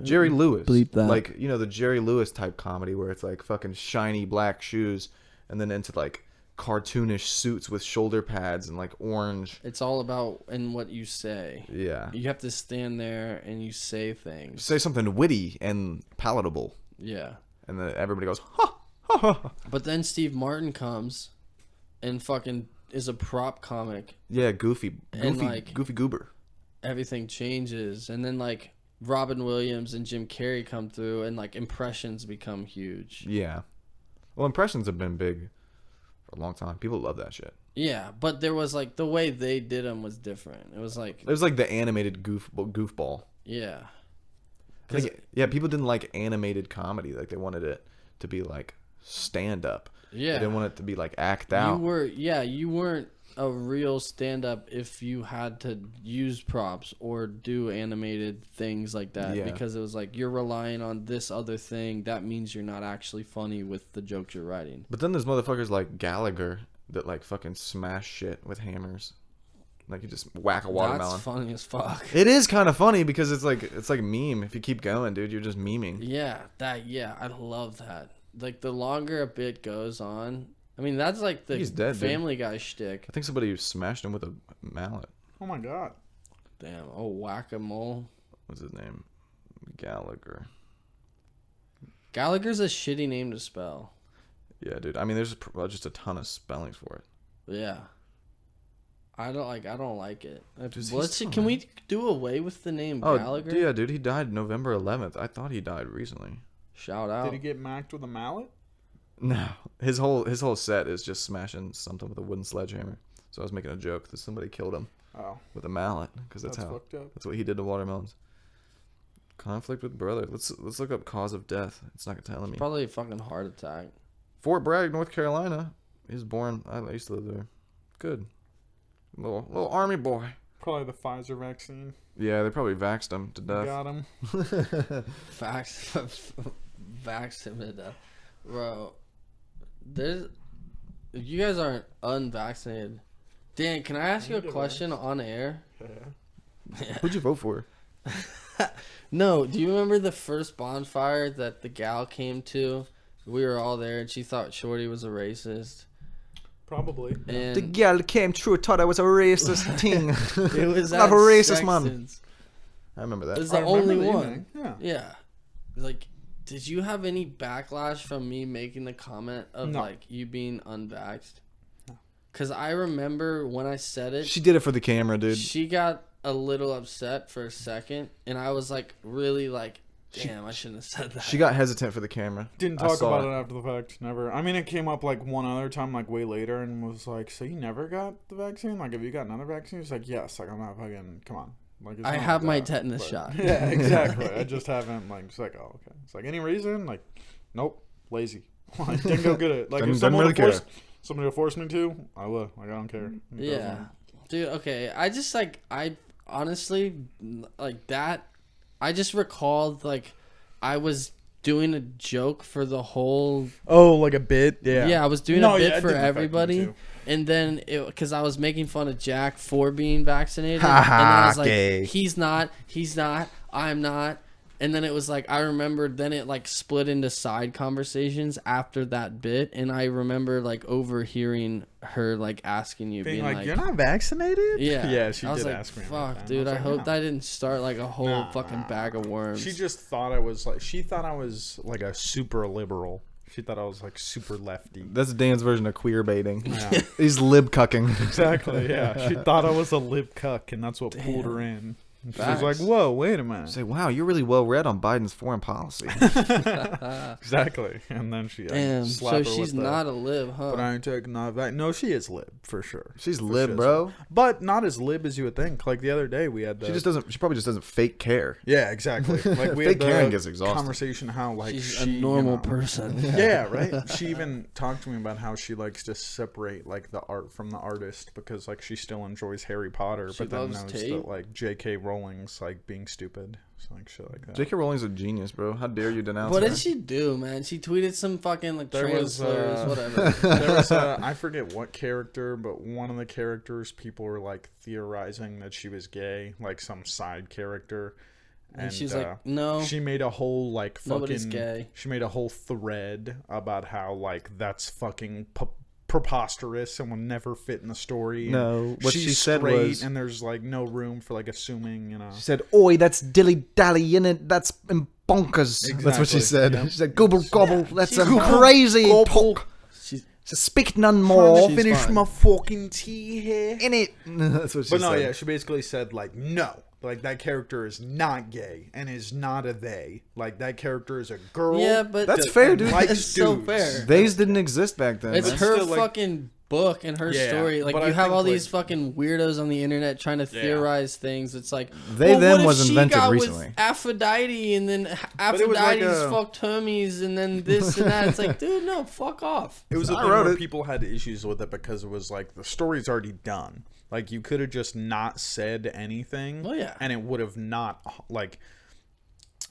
Jerry Lewis. Bleep that. Like, the Jerry Lewis type comedy where it's like fucking shiny black shoes and then into like cartoonish suits with shoulder pads and like orange. It's all about in what you say. Yeah. You have to stand there and you say things. Say something witty and palatable. Yeah. And then everybody goes, ha, ha, ha, ha. But then Steve Martin comes and fucking is a prop comic. Yeah, goofy like- goober. Everything changes. And then like Robin Williams and Jim Carrey come through and like impressions become huge. Yeah. Well, impressions have been big for a long time. People love that shit. Yeah, but there was like the way they did them was different. It was like, It was like the animated goofball. yeah. Like, yeah, people didn't like animated comedy. Like they wanted it to be like stand up. Yeah. They didn't want it to be like act out. You weren't a real stand-up if you had to use props or do animated things like that, Yeah. because it was like you're relying on this other thing. That means you're not actually funny with the jokes you're writing. But then there's motherfuckers like Gallagher that like fucking smash shit with hammers. Like you just whack a watermelon. That's funny as fuck. It is kind of funny because it's like a meme. If you keep going, dude, you're just memeing. Yeah, I love that. Like the longer a bit goes on, I mean that's like the He's dead, dude. Family Guy shtick. I think somebody smashed him with a mallet. Oh my god. Damn. Oh, whack-a-mole. What's his name? Gallagher. Gallagher's a shitty name to spell. Yeah, dude. I mean, there's just a ton of spellings for it. Yeah. I don't like it. Dude, Can we do away with the name Gallagher? Yeah, dude. He died November 11th. I thought he died recently. Shout out. Did he get macked with a mallet? No, his whole set is just smashing something with a wooden sledgehammer. So I was making a joke that somebody killed him with a mallet because that's fucked up. that's what he did to watermelons. Conflict with brother. Let's look up cause of death. It's not telling me. Probably a fucking heart attack. Fort Bragg, North Carolina. He was born. I used to live there. Good. Little army boy. Probably the Pfizer vaccine. Yeah, they probably vaxxed him to death. Got him. Vaxxed him to death. Bro, if you guys aren't unvaccinated. Dan, can I ask you a question on air? Yeah. Who'd you vote for? No, do you remember the first bonfire that the gal came to? We were all there and she thought Shorty was a racist. Probably. And The girl came true, thought I was a racist thing. it was Not at a racist, man. Sexton's. I remember that. It was the I remember only the one. evening. Yeah. Yeah. Like, did you have any backlash from me making the comment of, No. like, you being unvaxxed? Because I remember when I said it, She did it for the camera, dude. she got a little upset for a second, and I was, like, really, like, damn, I shouldn't have said that. She got hesitant for the camera. Didn't I talk saw about it. it after the fact. Never. I mean, it came up like one other time, like way later, and was like, "So you never got the vaccine? Like, have you got another vaccine?" It's like, "Yes." Like, I'm not fucking. Come on. Like, it's I not have like my that, tetanus but- shot. Yeah, exactly. I just haven't. Like, it's like, oh, okay. It's like any reason? Like, nope. Lazy. Like, didn't go get it. Like, Didn't if someone really would force, care. somebody will force me to, I will. Like, I don't care. It Yeah. doesn't- Dude, okay. I just, like, I honestly, like, that, I just recalled, like, I was doing a joke for the whole. Oh, like a bit. Yeah. Yeah, I was doing No, a yeah, bit it for didn't affect me, everybody. too. And then, because I was making fun of Jack for being vaccinated. Ha And then I was ha, like, gay. he's not, I'm not. And then it was like, I remembered, then it like split into side conversations after that bit. And I remember like overhearing her like asking you, Being being like, "You're not vaccinated?" yeah. Yeah, she I was did like, ask me. about fuck, that. dude, was I like, hope "No." that didn't start like a whole Nah, fucking bag of worms. She just thought I was like. She thought I was like a super liberal. She thought I was like super lefty. That's Dan's version of queer baiting. Yeah. He's lib cucking. Exactly. Yeah. She thought I was a lib cuck, and that's what pulled her in. And she was like, Facts. "Whoa, wait a minute." Say, wow, you're really well read on Biden's foreign policy. Exactly. And then she Damn, slapped so her she's with not a lib, huh? But I ain't taking that back. No, she is lib for sure. She's For lib, sure. bro. But not as lib as you would think. Like the other day, we had the. She just doesn't. She probably just doesn't fake care. Yeah, exactly. Like we Fake had caring the gets exhausting. conversation how like She's she, a normal you know, person. Yeah, right. She even talked to me about how she likes to separate like the art from the artist because like she still enjoys Harry Potter, She but then loves knows tape? that like J.K. Rowling's like being stupid, so, like shit like that. J.K. Rowling's a genius, bro. How dare you denounce What her? did she do, man? She tweeted some fucking like There trans was, slurs, whatever. There was I forget what character, but one of the characters people were like theorizing that she was gay, like some side character. And she's like, no. She made a whole like Nobody's fucking. gay. She made a whole thread about how like that's fucking preposterous and will never fit in the story. And No, what she's she said straight was- and there's like no room for like assuming, you know. She said, "Oi, that's dilly dally in it. That's bonkers." That's what she Exactly. said. Yep. She said, "Gobble gobble. That's a She's fine. crazy Gobble. talk. She's So speak none more. She's Finish fine. my fucking tea here. In it." That's what she But no, said. yeah, she basically said like no. Like that character is not gay and is not a they. Like that character is a girl. yeah, but That's fair, and dude. likes It's so dudes. fair. Theys didn't exist back then. It's man. her still, like- fucking book and her Yeah, story. Like but you I have think, all these like- fucking weirdos on the internet trying to theorize things. It's like They, well, them what if was she invented got recently. With Aphrodite, and then it was like Aphrodite's a- fucked Hermes, and then this and that. It's like, dude, no, fuck off. It was a I thing wrote where it. people had issues with it because it was like the story's already done. Like you could have just not said anything. Oh, yeah. And it would have not like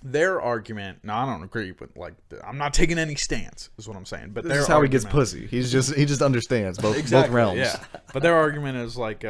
their argument. No, I don't agree with like I'm not taking any stance. Is what I'm saying. But This their is how he gets argument- pussy. He just understands both Exactly, realms. Yeah. But their argument is like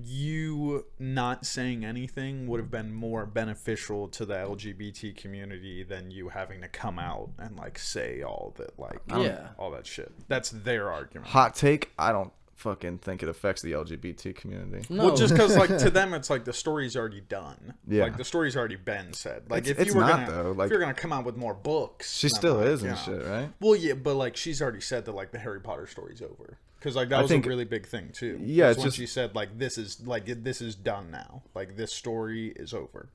you not saying anything would have been more beneficial to the LGBT community than you having to come out and like say all that like Yeah. all that shit. That's their argument. Hot take. I don't fucking think it affects the LGBT community. No. Well, just because like to them, it's like the story's already done. Yeah. Like the story's already been said. Like It's if you were not, gonna, though. Like, if you're gonna come out with more books, she then, still like, is you and know. shit, right? Well, yeah, but like she's already said that like the Harry Potter story's over. Because like that was think- a really big thing too. Yeah, That's it's when just- she said like this is done now. Like this story is over.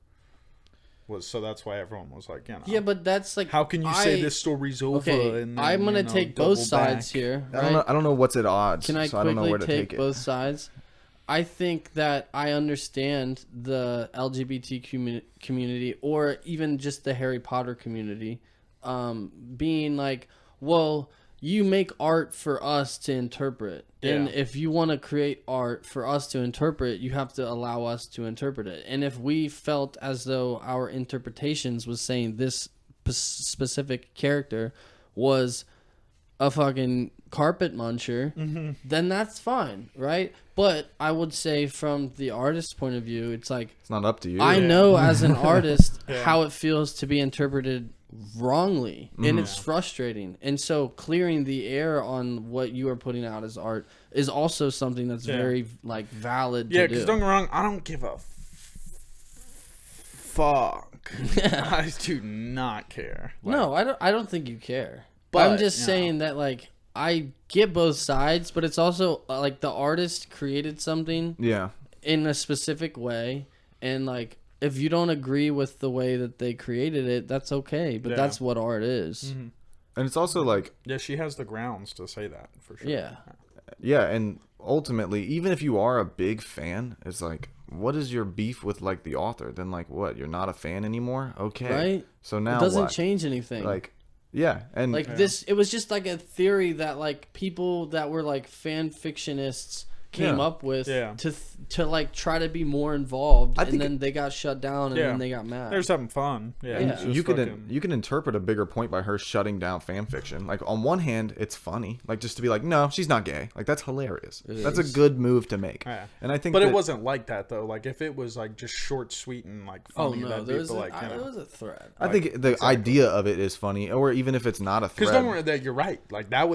So that's why everyone was like, you know. Yeah, but that's like How can you say this story's over? Okay, and then, I'm gonna you know, take both double sides back? here. I Right? don't know. I don't know what's at odds. Can I so I don't know quickly where to take take it. both sides? I think that I understand the LGBT community, or even just the Harry Potter community, being like, well, you make art for us to interpret. And Yeah. if you want to create art for us to interpret, you have to allow us to interpret it. And if we felt as though our interpretations was saying this specific character was a fucking carpet muncher, then that's fine, right? But I would say from the artist's point of view, it's like, It's not up to you. I know as an artist Yeah. how it feels to be interpreted wrongly, and it's frustrating. And so clearing the air on what you are putting out as art is also something that's very like valid Yeah, to because do. don't get me wrong, I don't give a fuck. I do not care. Like, No, I don't think you care. But, I'm just you saying that like I get both sides, but it's also like the artist created something Yeah. in a specific way, and like if you don't agree with the way that they created it, that's okay, but Yeah. that's what art is. And it's also like, Yeah, she has the grounds to say that for sure. Yeah. yeah, and ultimately, even if you are a big fan, it's like, what is your beef with like the author? Then like, what? You're not a fan anymore? Okay. Right? So now It doesn't what? change anything. Like, yeah, and Like this, it was just like a theory that like people that were like fan fictionists came Yeah. up with Yeah. to like try to be more involved, I and think then they got shut down, and Yeah. then they got mad. They're just having fun. Yeah. Yeah. it's just you fucking- can interpret a bigger point by her shutting down fan fiction. Like on one hand, it's funny, like just to be like, no, she's not gay. Like that's hilarious. That's is. a good move to make. Yeah. And I think, But that, it wasn't like that though. Like if it was like just short, sweet, and like oh funny, no, that'd there be was a, like, you there know. was a thread. I think the exactly. idea of it is funny, or even if it's not a Because thread. don't worry, that you're right. Like that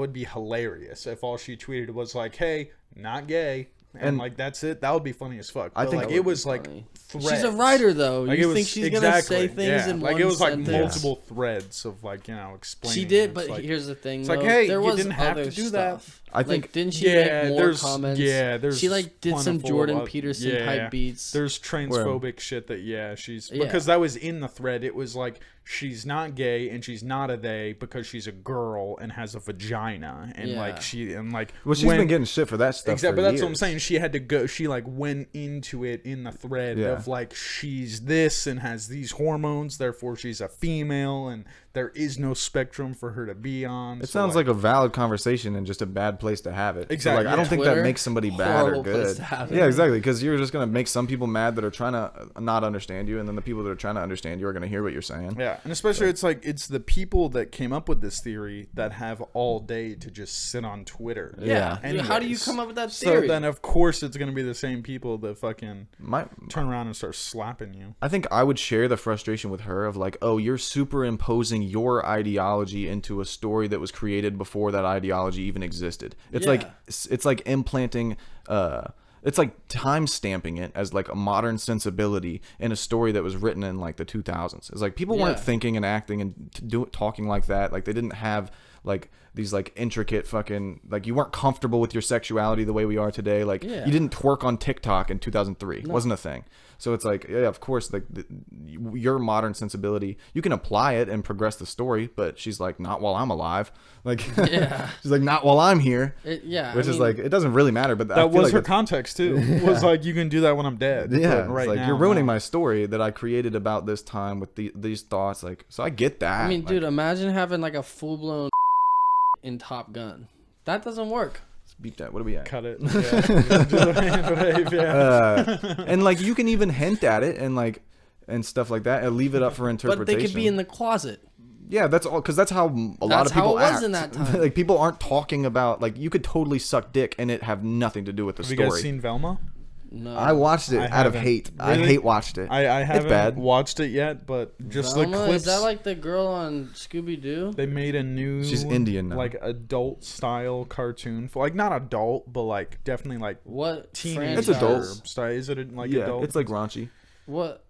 would be hilarious if all she tweeted was like, "Hey, not gay," and like that's it. That would be funny as fuck. I But, think like that it would be was like funny. threads. She's a writer, though. Like, You it think was- she's gonna say things in like one it was like sentence? multiple threads of like, you know, explaining. She did, It's but like, here's the thing. it's though. like, hey, there you was didn't have other to do that. stuff. I think- like, didn't she Yeah, make more there's- comments? yeah, there's she like did some plentiful Jordan of- Peterson yeah. type beats. There's transphobic shit that she's Yeah. because that was in the thread. It was like she's not gay and she's not a they because she's a girl and has a vagina and Yeah. like she and like well, she's been getting shit for that stuff. exactly. For But that's what I'm years. saying. She had to go. She like went into it in the thread Yeah. of like she's this and has these hormones, therefore she's a female and there is no spectrum for her to be on. It sounds like a valid conversation and just a bad place to have it. Exactly, So, like, I don't yeah. think Twitter, that makes somebody bad or horrible place good. to have it. Yeah, exactly. Because you're just gonna make some people mad that are trying to not understand you, and then the people that are trying to understand you are gonna hear what you're saying. Yeah, and especially it's like it's the people that came up with this theory that have all day to just sit on Twitter. yeah. Anyways. How do you come up with that theory? So then, of course, it's gonna be the same people that fucking My, turn around and start slapping you. I think I would share the frustration with her of like, oh, you're superimposing your ideology into a story that was created before that ideology even existed. It's Yeah. like it's like implanting it's like time stamping it as like a modern sensibility in a story that was written in like the 2000s. It's like people weren't Yeah. thinking and acting and talking like that. Like they didn't have like these like intricate fucking like you weren't comfortable with your sexuality the way we are today. Like Yeah. you didn't twerk on TikTok in 2003. It wasn't a thing. So it's like, yeah, of course, like your modern sensibility, you can apply it and progress the story, but she's like, not while I'm alive. Like, Yeah. she's like, not while I'm here. Yeah, Which I is mean, like, it doesn't really matter, but I That feel was like her it's- context too. Was like you can do that when I'm dead. yeah, but right it's like now, you're ruining no. my story that I created about this time with these thoughts. Like, so I get that. I mean, Like, dude, imagine having like a full blown in Top Gun. That doesn't work. let's beat that. What are we at? Cut it. Yeah. And like, you can even hint at it and like, and stuff like that, and leave it up for interpretation. But they could be in the closet. Yeah, that's all, because that's how a lot That's of people how it was act. in that time. Like people aren't talking about like you could totally suck dick and it have nothing to do with the Have you story. guys seen Velma? No. I watched it I out of haven't. hate. I Really? hate watched it. I haven't bad. watched it yet, but just Velma? the clips. Is that like the girl on Scooby Doo? They made a new. She's Indian now. Like adult style cartoon, for like not adult, but like definitely like What teenage. It's adult. style. Is it like yeah, adult? it's like raunchy. What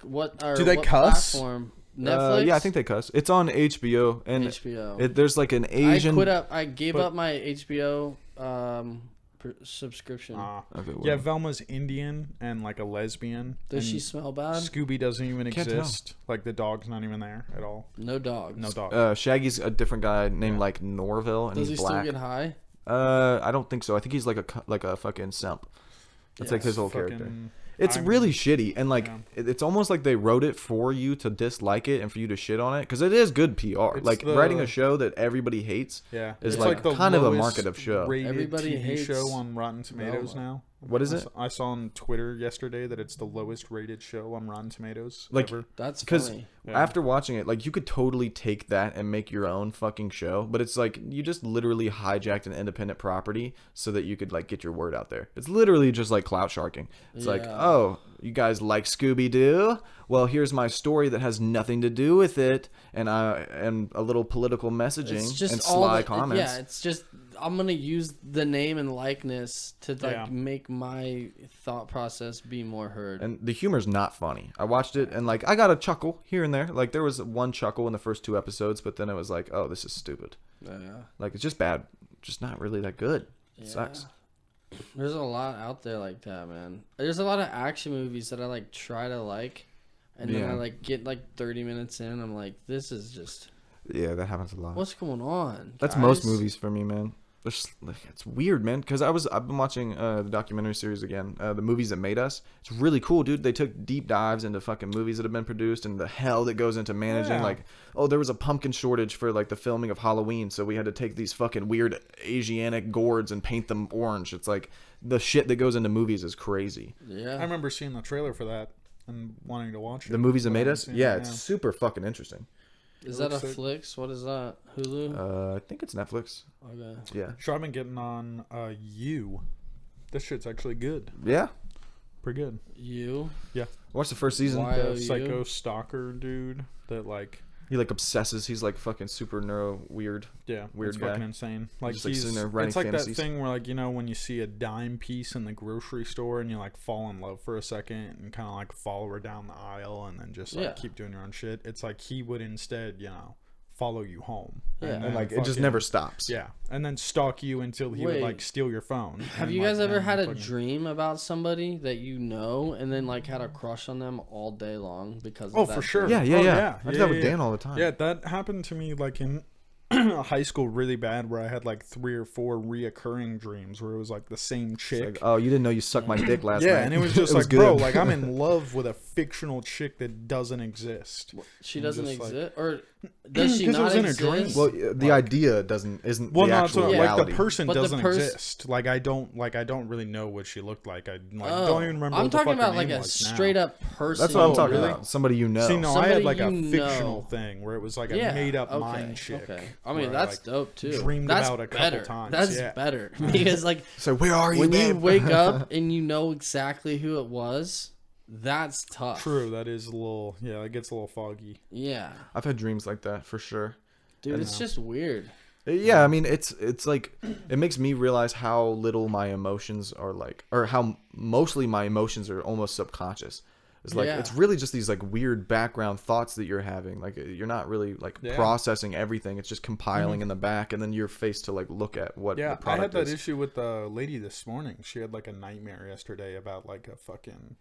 what are Do they what cuss? platform? Netflix? Yeah, I think they cuss. It's on HBO and HBO. there's like an Asian. I gave But- up my HBO subscription. Okay, well, Yeah, Velma's Indian and like a lesbian. Does and she smell bad? Scooby doesn't even Can't tell. exist. Like the dog's not even there at all. No dogs. No dog. Shaggy's a different guy named Yeah. like Norville, and Does he he's black. still get high? I don't think so. I think he's like a fucking simp. That's like his whole Fucking- character. It's I'm- really shitty, and like Yeah. it's almost like they wrote it for you to dislike it and for you to shit on it because it is good PR. It's like the- writing a show that everybody hates Yeah, is it's like the kind of a lowest market of show. Rated Everybody TV hates show on Rotten Tomatoes Velma. now. What is it? I saw on Twitter yesterday that it's the lowest rated show on Rotten Tomatoes Like- ever. That's Because funny. Yeah. after watching it, like you could totally take that and make your own fucking show, but it's like you just literally hijacked an independent property so that you could like get your word out there. It's literally just like clout sharking. It's like, Yeah. oh, you guys like Scooby Doo? Well, here's my story that has nothing to do with it, and a little political messaging It's just and all sly the, comments. Yeah, it's just I'm gonna use the name and likeness to like Yeah. make my thought process be more heard. And the humor's not funny. I watched it and like I got a chuckle here and there. Like there was one chuckle in the first 2 episodes, but then it was like, oh, this is stupid. Yeah. Like it's just bad. Just not really that good. It Yeah. sucks. There's a lot out there like that, man. There's a lot of action movies that I like try to like, and then Yeah. I like get like 30 minutes in, I'm like, this is just Yeah, that happens a lot. what's going on. That's guys? most movies for me, man. Like, it's weird, man. Because I've been watching the documentary series again, the movies that made us. It's really cool, dude. They took deep dives into fucking movies that have been produced and the hell that goes into managing. Yeah. Like, oh, there was a pumpkin shortage for like the filming of Halloween, so we had to take these fucking weird Asiatic gourds and paint them orange. It's like the shit that goes into movies is crazy. Yeah. I remember seeing the trailer for that and wanting to watch it. The movies that but I made haven't us, seen yeah, it, it's super fucking interesting. Is that a looks like- Flix? What is that? Hulu? I think it's Netflix. Okay. Yeah, So I've been getting on You. This shit's actually good. yeah. Pretty good. You? Watch the first season. Why? The IOU? psycho stalker dude that like He like obsesses. He's like fucking super neuro weird. yeah, Weird it's guy. fucking insane. Like Just, like, he's sitting there writing it's like fantasies. that thing where like when you see a dime piece in the grocery store and you like fall in love for a second and kind of like follow her down the aisle and then just like Yeah. keep doing your own shit. It's like he would instead follow you home. Yeah. then And like it just fucking- never stops. Yeah, and then stalk you until he would Wait. like steal your phone. Have and, you like, guys ever then had a fucking- dream about somebody that you know and then like had a crush on them all day long because of Oh, that for sure. dream? Yeah, yeah, Oh, yeah. yeah. I do that with Yeah, Dan all the time. Yeah, that happened to me like in high school really bad where I had like 3 or 4 reoccurring dreams where it was like the same chick. Like, oh, you didn't know you sucked my dick last night. Yeah, and it was just like, bro, good. like I'm in love with a fictional chick that doesn't exist. She I'm doesn't just like- exist, or does she 'Cause it not was in a exist? dream. Well, the idea isn't Well, the no, actual so, reality. like the person But the doesn't pers- exist. Like I don't really know what she looked like. I Oh, don't even remember. I'm what the talking fuck her about like name a was now. straight up person. That's what I'm Oh, talking really? about. Somebody you know. See, no, I Somebody had like a you fictional know. thing where it was like a Yeah, made up okay, mind chick. Okay, I mean where I, that's like, dope too. dreamed That's about a couple better. times, That's yeah. better because like So where are you, when you babe? wake up and you know exactly who it was, that's tough. True, that is a little. Yeah, it gets a little foggy. Yeah, I've had dreams like that for sure. dude, it's just weird. Yeah, I mean, it's like it makes me realize how little my emotions are like, or how mostly my emotions are almost subconscious. It's like Yeah. it's really just these like weird background thoughts that you're having. Like you're not really like Yeah. processing everything. It's just compiling in the back, and then you're faced to like look at what Yeah, the I product had that is. issue with the lady this morning. She had like a nightmare yesterday about like a fucking.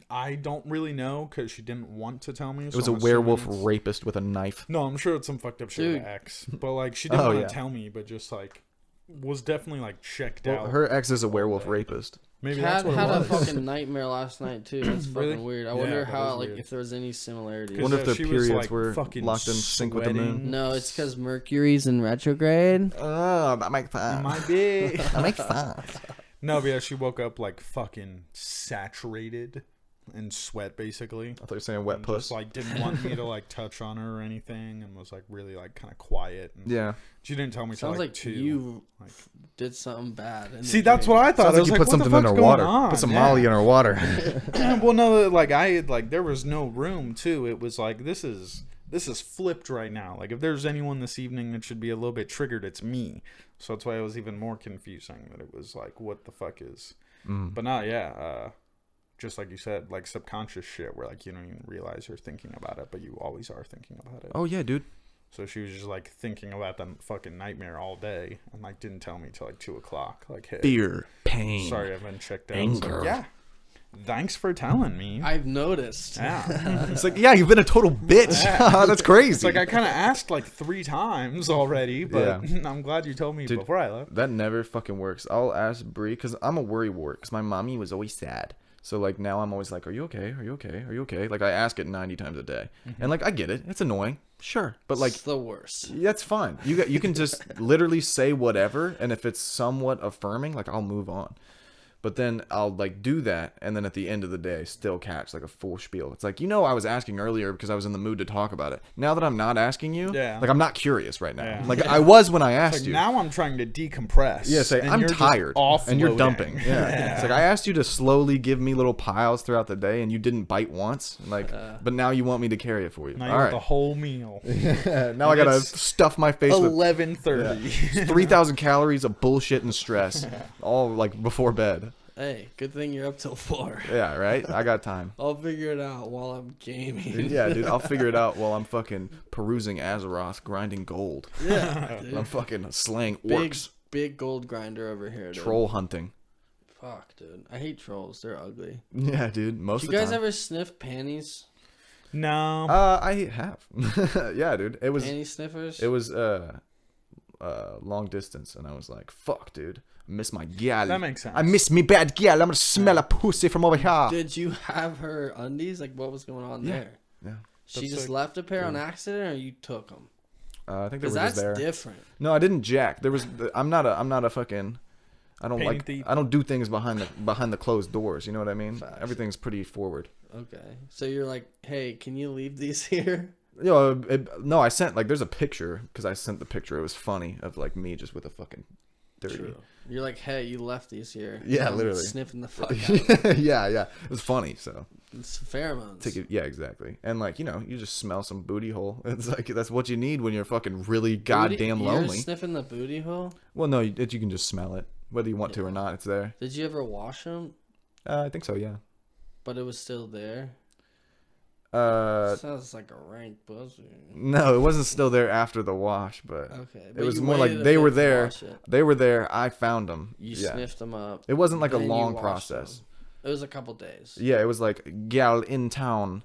I don't really know because she didn't want to tell me. It was a werewolf rapist with a knife. No, I'm sure it's some fucked up shit with Dude. the ex. But like she didn't Oh, want to yeah. tell me, but just like was definitely like checked Well, out. her ex is a werewolf day. rapist. Maybe Cat that's what had it a was. fucking nightmare last night too. That's fucking Really? weird. I Yeah, wonder that how is like weird. if there was any similarities. Wonder if their she was, periods like, were fucking locked in sync with the moon. sweating. No, it's because Mercury's in retrograde. Oh, that makes sense. Might be. That makes sense. No, but yeah, she woke up like fucking saturated in sweat, basically. I thought you were saying wet And puss. just like didn't want me to like touch on her or anything, and was like really like kind of quiet. And Yeah. she didn't tell me till Sounds like like 2. you Like, did something bad. See, that's what I thought. Sounds I like was you like, put what the something in fuck's her water. going on? Put some Molly in her water. Well, no, like there was no room too. It was like this is flipped right now. Like if there's anyone this evening that should be a little bit triggered, it's me. So that's why it was even more confusing. That it was like, what the fuck is? But no, yeah. Just like you said, like subconscious shit where like you don't even realize you're thinking about it, but you always are thinking about it. Oh yeah, dude. So she was just like thinking about the fucking nightmare all day, and like didn't tell me till like 2:00. Like, hey, Fear, pain, sorry, I've been checked out. anger. Like, yeah, thanks for telling me. I've noticed. Yeah, It's like, yeah, you've been a total bitch. That's crazy. it's like I kind of asked like 3 times already, but I'm glad you told me before I left. That never fucking works. I'll ask Brie because I'm a worry wart. Because my mommy was always sad. So like now I'm always like, are you okay? Are you okay? Are you okay? Like I ask it 90 times a day, and like I get it. It's annoying, sure, but like It's the worst. that's fine. You can just literally say whatever, and if it's somewhat affirming, like I'll move on. But then I'll like do that, and then at the end of the day, still catch like a full spiel. It's like, I was asking earlier because I was in the mood to talk about it. Now that I'm not asking you, like I'm not curious right now. Yeah. Like I was when I asked Like you. now I'm trying to decompress. Yeah, say and I'm you're just tired, and you're offloading. dumping. Yeah. It's like I asked you to slowly give me little piles throughout the day, and you didn't bite once. Like, but now you want me to carry it for you. Now All you want right. the whole meal. Now I gotta it's stuff my face with 11:30. 3,000 calories of bullshit and stress, all like before bed. Hey, good thing you're up till 4. Yeah, right. I got time. I'll figure it out while I'm gaming. Yeah, dude. I'll figure it out while I'm fucking perusing Azeroth, grinding gold. Yeah, dude. I'm fucking slaying Big, orcs, big gold grinder over here, dude. troll hunting. Fuck, dude. I hate trolls. They're ugly. Yeah, dude. Most Do of you the guys time. ever sniff panties? No. I have. Yeah, dude. It was. Panty sniffers? It was long distance, and I was like, "Fuck, dude, I miss my gal. That makes sense. I miss me bad gal. I'm gonna smell a pussy from over here." Did you have her undies? Like, what was going on there? Yeah. She That's just sick. left a pair on accident, or you took them? I think they Because were just that's there. different. No, I didn't jack. There was. I'm not a fucking. I don't Painting like. thief. I don't do things behind the closed doors. You know what I mean? Facts. Everything's pretty forward. Okay. So you're like, hey, can you leave these here? No, I sent like there's a picture because I sent the picture. It was funny of like me just with a fucking dirty. True. You're like, hey, you left these here. Yeah, I'm literally. Sniffing the fuck out. Yeah. It was funny. So It's pheromones. take it. Yeah, exactly. And like you just smell some booty hole. It's like that's what you need when you're fucking really goddamn You're lonely. sniffing the booty hole? Well, no, you can just smell it whether you want to or not. It's there. Did you ever wash them? I think so. Yeah. But it was still there? Sounds like a rank pussy. No, it wasn't still there after the wash, but Okay. it but was you more like waited a they bit were to there. wash it. They were there. I found them. You Yeah. sniffed them up. It wasn't like a then you long washed process. them. It was a couple days. Yeah, it was like gal in town,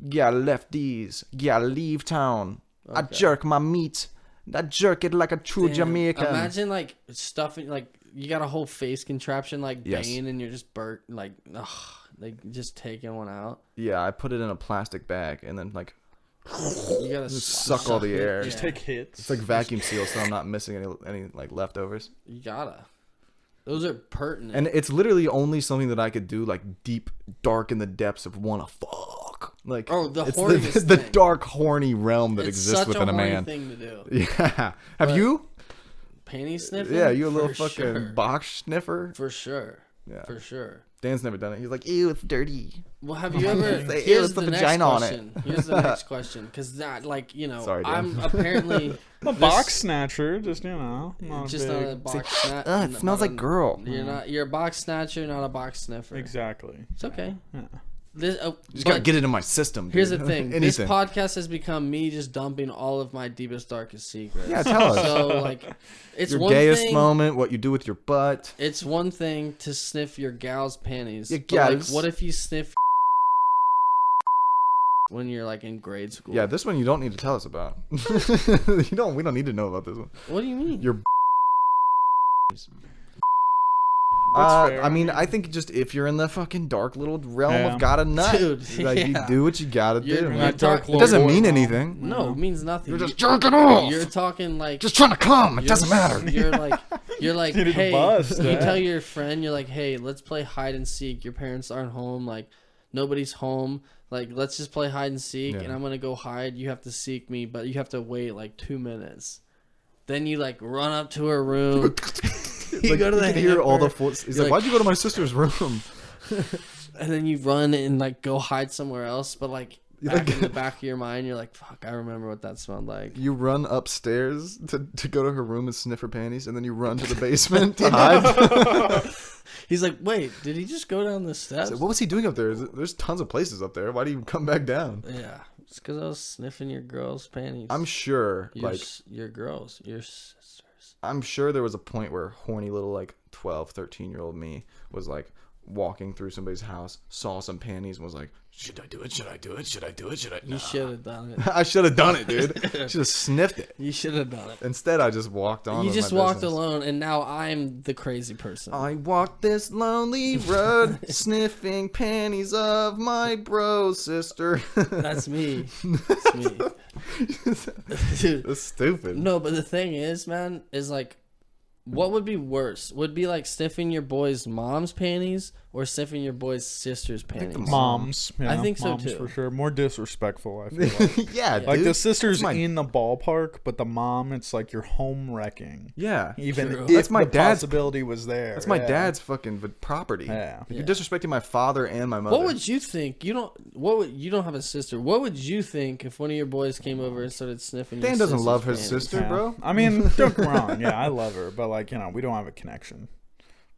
gal left these, gal leave town. I Okay. jerk my meat. I jerk it like a true Damn. Jamaican. Imagine like stuffing, like you got a whole face contraption like Yes. Bane, and you're just burnt, like just taking one out. Yeah, I put it in a plastic bag and then like You gotta Just suck all the it. air. Just Yeah. take hits. it's like vacuum seal, so I'm not missing any like leftovers. You gotta. Those are pertinent. And it's literally only something that I could do like deep, dark in the depths of wanna fuck. Like Oh, the it's horniest the thing. dark, horny realm that it's exists such within a a horny man. thing to do. Yeah. Have But- you? Panty sniffing? Yeah, you a little For fucking sure. box sniffer. For sure. Yeah. For sure. Dan's never done it. He's like, ew, it's dirty. Well, have you ever? Say, "Ew, Here's it's the the next vagina on it." question. Here's the next question, because that, like, Sorry, Dan. I'm apparently I'm a box snatcher, just not just big. not a box snatcher. Ugh, it smells like girl. You're a box snatcher, not a box sniffer. Exactly. It's okay. Yeah. This, Just gotta but get it in my system. here's the dude. thing. This Anything. podcast has become me just dumping all of my deepest, darkest secrets. Yeah, tell us. So like, it's Your one gayest thing. moment, what you do with your butt. It's one thing to sniff your gal's panties. Your but, like, gals. what if you sniff when you're like in grade school? Yeah, this one you don't need to tell us about. We don't need to know about this one. What do you mean? Your That's fair. I mean, I think just if you're in the fucking dark little realm Yeah. of gotta nut, Dude, like you yeah. do what you gotta You're do. in that dark talk- It little doesn't boy mean realm. anything. No, it means nothing. You're just jerking off. You're talking like Just trying to come. It you're- doesn't matter. You're like, Get it hey, bust, you eh? tell your friend, you're like, hey, let's play hide and seek. Your parents aren't home, like nobody's home. Like, let's just play hide and seek, Yeah. and I'm gonna go hide. You have to seek me, but you have to wait like 2 minutes. Then you like run up to her room. You Like, go to the can hear all the hamper, foot. He's you're like, "Why'd you go to my sister's room?" and then you run and like go hide somewhere else. But like back in the back of your mind, you're like, "Fuck, I remember what that smelled like." You run upstairs to go to her room and sniff her panties, and then you run to the basement to hide. He's like, "Wait, did he just go down the steps?" What was he doing up there? There's tons of places up there. Why do you come back down? Yeah, it's because I was sniffing your girl's panties. I'm sure, your girls, your sisters. I'm sure there was a point where horny little like 12, 13-year-old me was like walking through somebody's house, saw some panties, and was like, "Should I do it? Should I do it? Should I do it? Should I?" You should have done it. I should have done it, dude. Should have sniffed it. You should have done it. Instead, I just walked on. You with just my walked business. alone, and now I'm the crazy person. I walked this lonely road, sniffing panties of my bro sister. That's me. That's me. Dude, That's stupid. no, but the thing is, man, is like, what would be worse? Would be like sniffing your boy's mom's panties or sniffing your boy's sister's panties? Moms. I think so, moms too. for sure. More disrespectful, I feel like. Yeah, Like dude. the sister's That's my- in the ballpark, but the mom, it's like you're home wrecking. Yeah. Even True. if That's my the dad's- possibility was there. That's my Yeah. dad's fucking property. Yeah. Like, you're disrespecting my father and my mother. What would you think? You don't have a sister. What would you think if one of your boys came over and started sniffing? Dan your doesn't sister's love his panties? sister, Yeah. bro. I mean, don't get me wrong. Yeah, I love her, but like, we don't have a connection.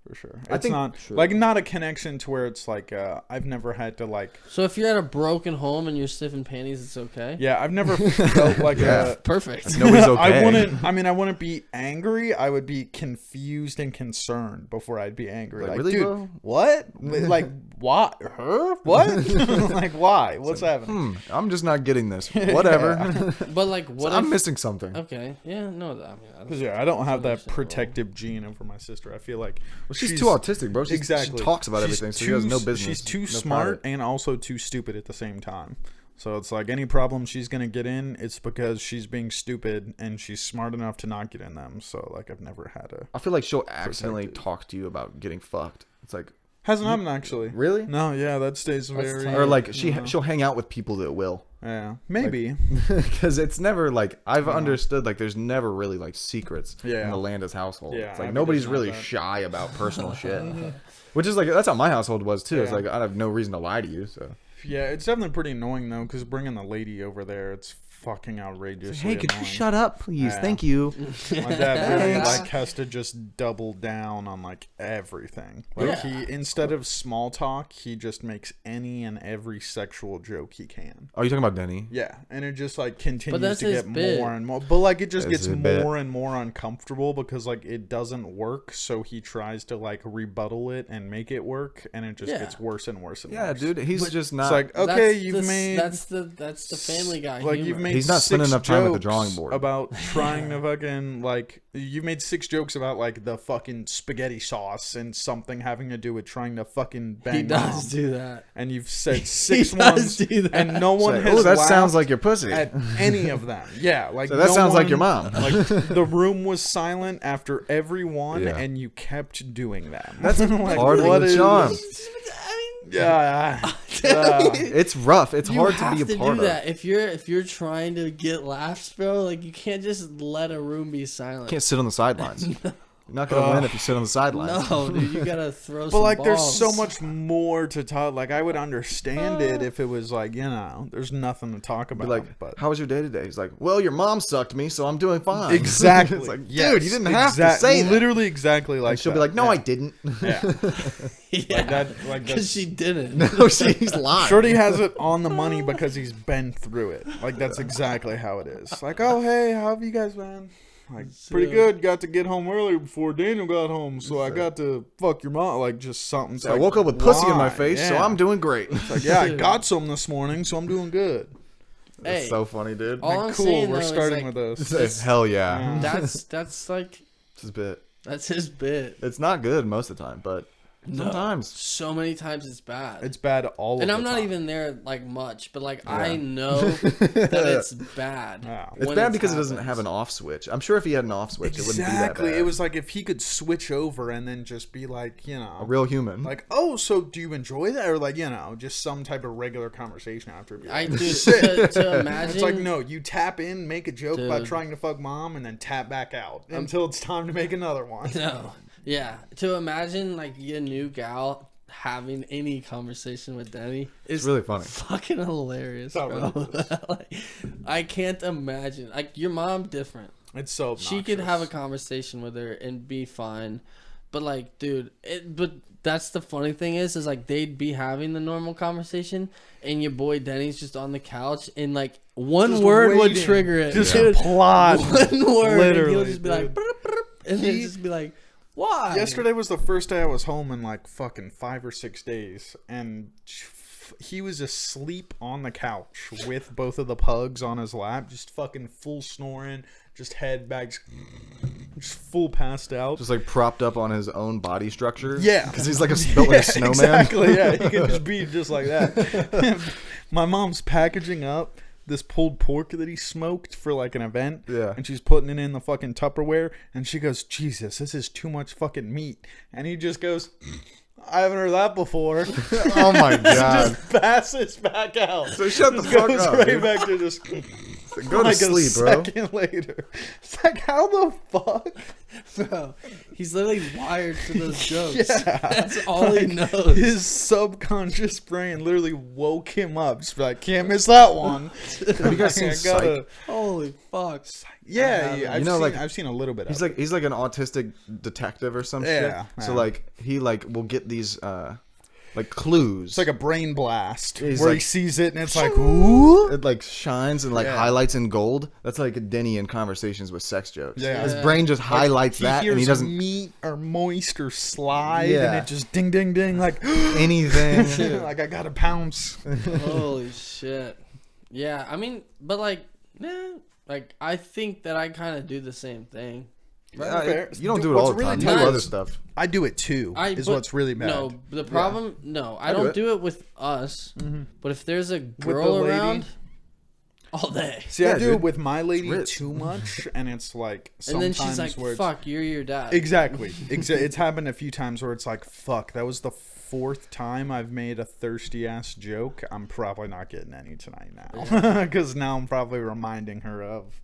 For sure. It's think- not True. like not a connection to where it's like I've never had to like So if you're at a broken home and you're sniffing panties, it's okay. yeah, I've never felt like a Perfect. Nobody's okay. I wouldn't be angry. I would be confused and concerned before I'd be angry. Like, Like, really, dude, bro? what? Like, why? Her? What? Like, why? What's happening? I'm just not getting this. Whatever. But like, what I'm if? missing something. Okay, yeah, no, I mean, Because yeah, I don't have that understandable. protective gene over my sister. I feel like She's too autistic, bro. She talks about She's everything, so she has no business. She's too no smart private. and also too stupid at the same time. So it's like any problem she's gonna get in, it's because she's being stupid and she's smart enough to not get in them. So like I've never had a I feel like she'll accidentally talk to you about getting fucked. It's like, hasn't happened actually. really? No, yeah, that stays That's very tight. Or like she'll hang out with people that will. yeah, maybe. Because it's never like I've understood like there's never really like secrets Yeah. in the Landis household. Yeah, It's like Abby nobody's doesn't have really that. shy about personal shit. Which is like that's how my household was too. It's Yeah. like I have no reason to lie to you. So Yeah, it's definitely pretty annoying though, because bringing the lady over there, it's fucking outrageous. up, please? Yeah. Thank you. My dad really Thanks. like has to just double down on like everything. Like Yeah. he instead of small talk, he just makes any and every sexual joke he can. Oh, you talking about Denny? Yeah, and it just like continues that's to his get bit. more and more. But like it just That's gets his bit. more and more uncomfortable because like it doesn't work. So he tries to like rebuttal it and make it work, and it just Yeah. gets worse and worse and Yeah, worse. dude. He's just not. It's like okay, That's you've the, made that's the Family Guy. like humor. you've made He's not spending 6 enough time at the jokes drawing board. about trying to fucking like you've made 6 jokes about like the fucking spaghetti sauce and something having to do with trying to fucking bang He does mom. do that. And you've said He 6 does ones do that. and no one Say, has oh, that laughed sounds like your pussy. at any of them. Yeah, like So that no sounds like one- your mom. Like the room was silent after every one, Yeah. and you kept doing them. That's like, part of what the is- charm. Yeah, It's rough. It's You hard have to be a to part do of. that if you're trying to get laughs, bro. Like you can't just let a room be silent. You can't sit on the sidelines. You're not gonna win if you sit on the sidelines. No, dude, you gotta throw. but like, there's balls. so much more to talk. Like, I would understand it if it was like, there's nothing to talk Be about. like, but how was your day today? He's like, well, your mom sucked me, so I'm doing fine. exactly, It's like, yes, dude, you didn't have to say that. Literally, exactly like. And she'll be that. like, no, Yeah. I didn't. Yeah, Yeah, like that. Like because that's, she didn't. No, she's lying. Shorty has it on the money because he's been through it. Like that's exactly how it is. Like, oh hey, how have you guys been? Like pretty good. Got to get home early before Daniel got home, so I got to fuck your mom. Like just something. It's I like, woke up with pussy in my why? face, so Yeah. I'm doing great. Like, yeah, I got some this morning, so I'm doing good. Hey, It's so funny, dude. all I'm Like, cool. saying, We're though, is, starting like, with this. It's hell yeah. that's like It's his bit. that's his bit. It's not good most of the time, but Sometimes. So many times it's bad. It's bad all and of I'm the not time. even there like much, but like I know that it's bad. Yeah. It's when bad because it doesn't happens. have an off switch. I'm sure if he had an off switch, it wouldn't be that bad. It was like if he could switch over and then just be like, you know, a real human. like, oh, so do you enjoy that? Or like, you know, just some type of regular conversation after. I do to imagine. It's like, no, you tap in, make a joke about Dude. trying to fuck mom, and then tap back out until it's time to make another one. No. Yeah. To imagine like a new gal having any conversation with Denny is it's really funny. fucking hilarious, bro. Like, I can't imagine. Like your mom different. It's so obnoxious. She could have a conversation with her and be fine. But like, dude, but that's the funny thing is like they'd be having the normal conversation and your boy Denny's just on the couch and like one Just word would waiting. trigger it. Just dude. plot. One word and he'll Literally, just be like dude. "Brr, brr," and then just be like, why? Yesterday was the first day I was home in like fucking 5 or 6 days, and he was asleep on the couch with both of the pugs on his lap, just fucking full snoring, just head back, just full passed out. Just like propped up on his own body structure. Yeah. Because he's like built like a snowman. Exactly, yeah. He could just be just like that. My mom's packaging up this pulled pork that he smoked for like an event. Yeah. And she's putting it in the fucking Tupperware. And she goes, Jesus, this is too much fucking meat. And he just goes, I haven't heard that before. Oh my god. Just passes back out. So shut the Just fuck goes up. right dude. back to just Go to like sleep, a bro. second later. It's like, how the fuck? Bro, he's literally wired for those jokes. Yeah. That's all he knows. His subconscious brain literally woke him up. Just be like, can't miss that one. Have you guys seen Psych? Holy fuck. Yeah, yeah, You know, like, I've seen a little bit. He's of like he's like an autistic detective or some Yeah, shit. So yeah. like he like will get these like clues. it's like a brain blast He's where he like- sees it and it's like, ooh. it like shines and like Yeah. highlights in gold. That's like Denny in conversations with sex jokes. Yeah. His brain just highlights that He and he hears doesn't meat or moist or slide, Yeah. and it just ding, ding, ding, like anything. like I gotta pounce. Holy shit. Yeah, I mean, but like, like I think that I kind of do the same thing. Fair. You don't do it What's all the really time. You do nice- other stuff. I do it too. Is but- what's really bad. No, the problem, I do don't it. do it with us. But if there's a the girl lady? around, all day. See, I Yeah, do dude. it with my lady rich. too much, and it's like And sometimes then she's like, where it's, "Fuck, you're your dad." exactly. It's happened a few times where it's like, fuck, that was the 4th time I've made a thirsty ass joke. I'm probably not getting any tonight now, because now I'm probably reminding her of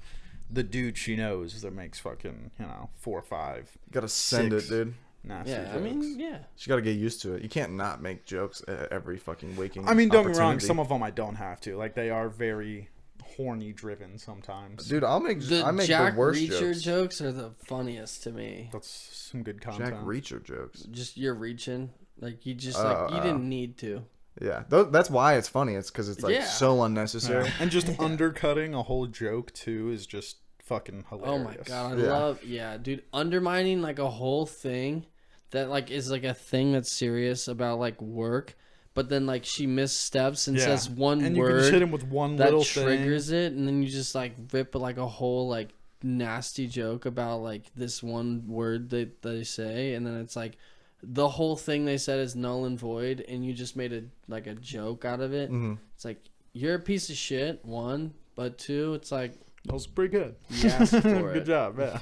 the dude she knows that makes fucking 4 or 5 You gotta send 6 it, dude. nasty Yeah, jokes. I mean, yeah. You gotta get used to it. You can't not make jokes at every fucking waking. I mean, don't get me wrong. opportunity. Some of them I don't have to. Like, they are very horny driven sometimes. Dude, I make Jack the worst Reacher jokes. are the funniest to me. That's some good content. Jack Reacher jokes. Just you're reaching, like you just like you didn't need to. Yeah, that's why it's funny. It's because it's like Yeah. so unnecessary. Yeah. And just undercutting a whole joke too is just fucking hilarious. Oh my god, I Yeah. love dude, undermining like a whole thing that like is like a thing that's serious about like work, but then like she missteps and Yeah. says one And you can just word hit him with one that little triggers it, and then you just like rip like a whole like nasty joke about like this one word that they say, and then it's like the whole thing they said is null and void, and you just made a joke out of it. Mm-hmm. It's like you're a piece of shit, one, but two, it's like That was pretty good. you asked for Good it. job. Yeah.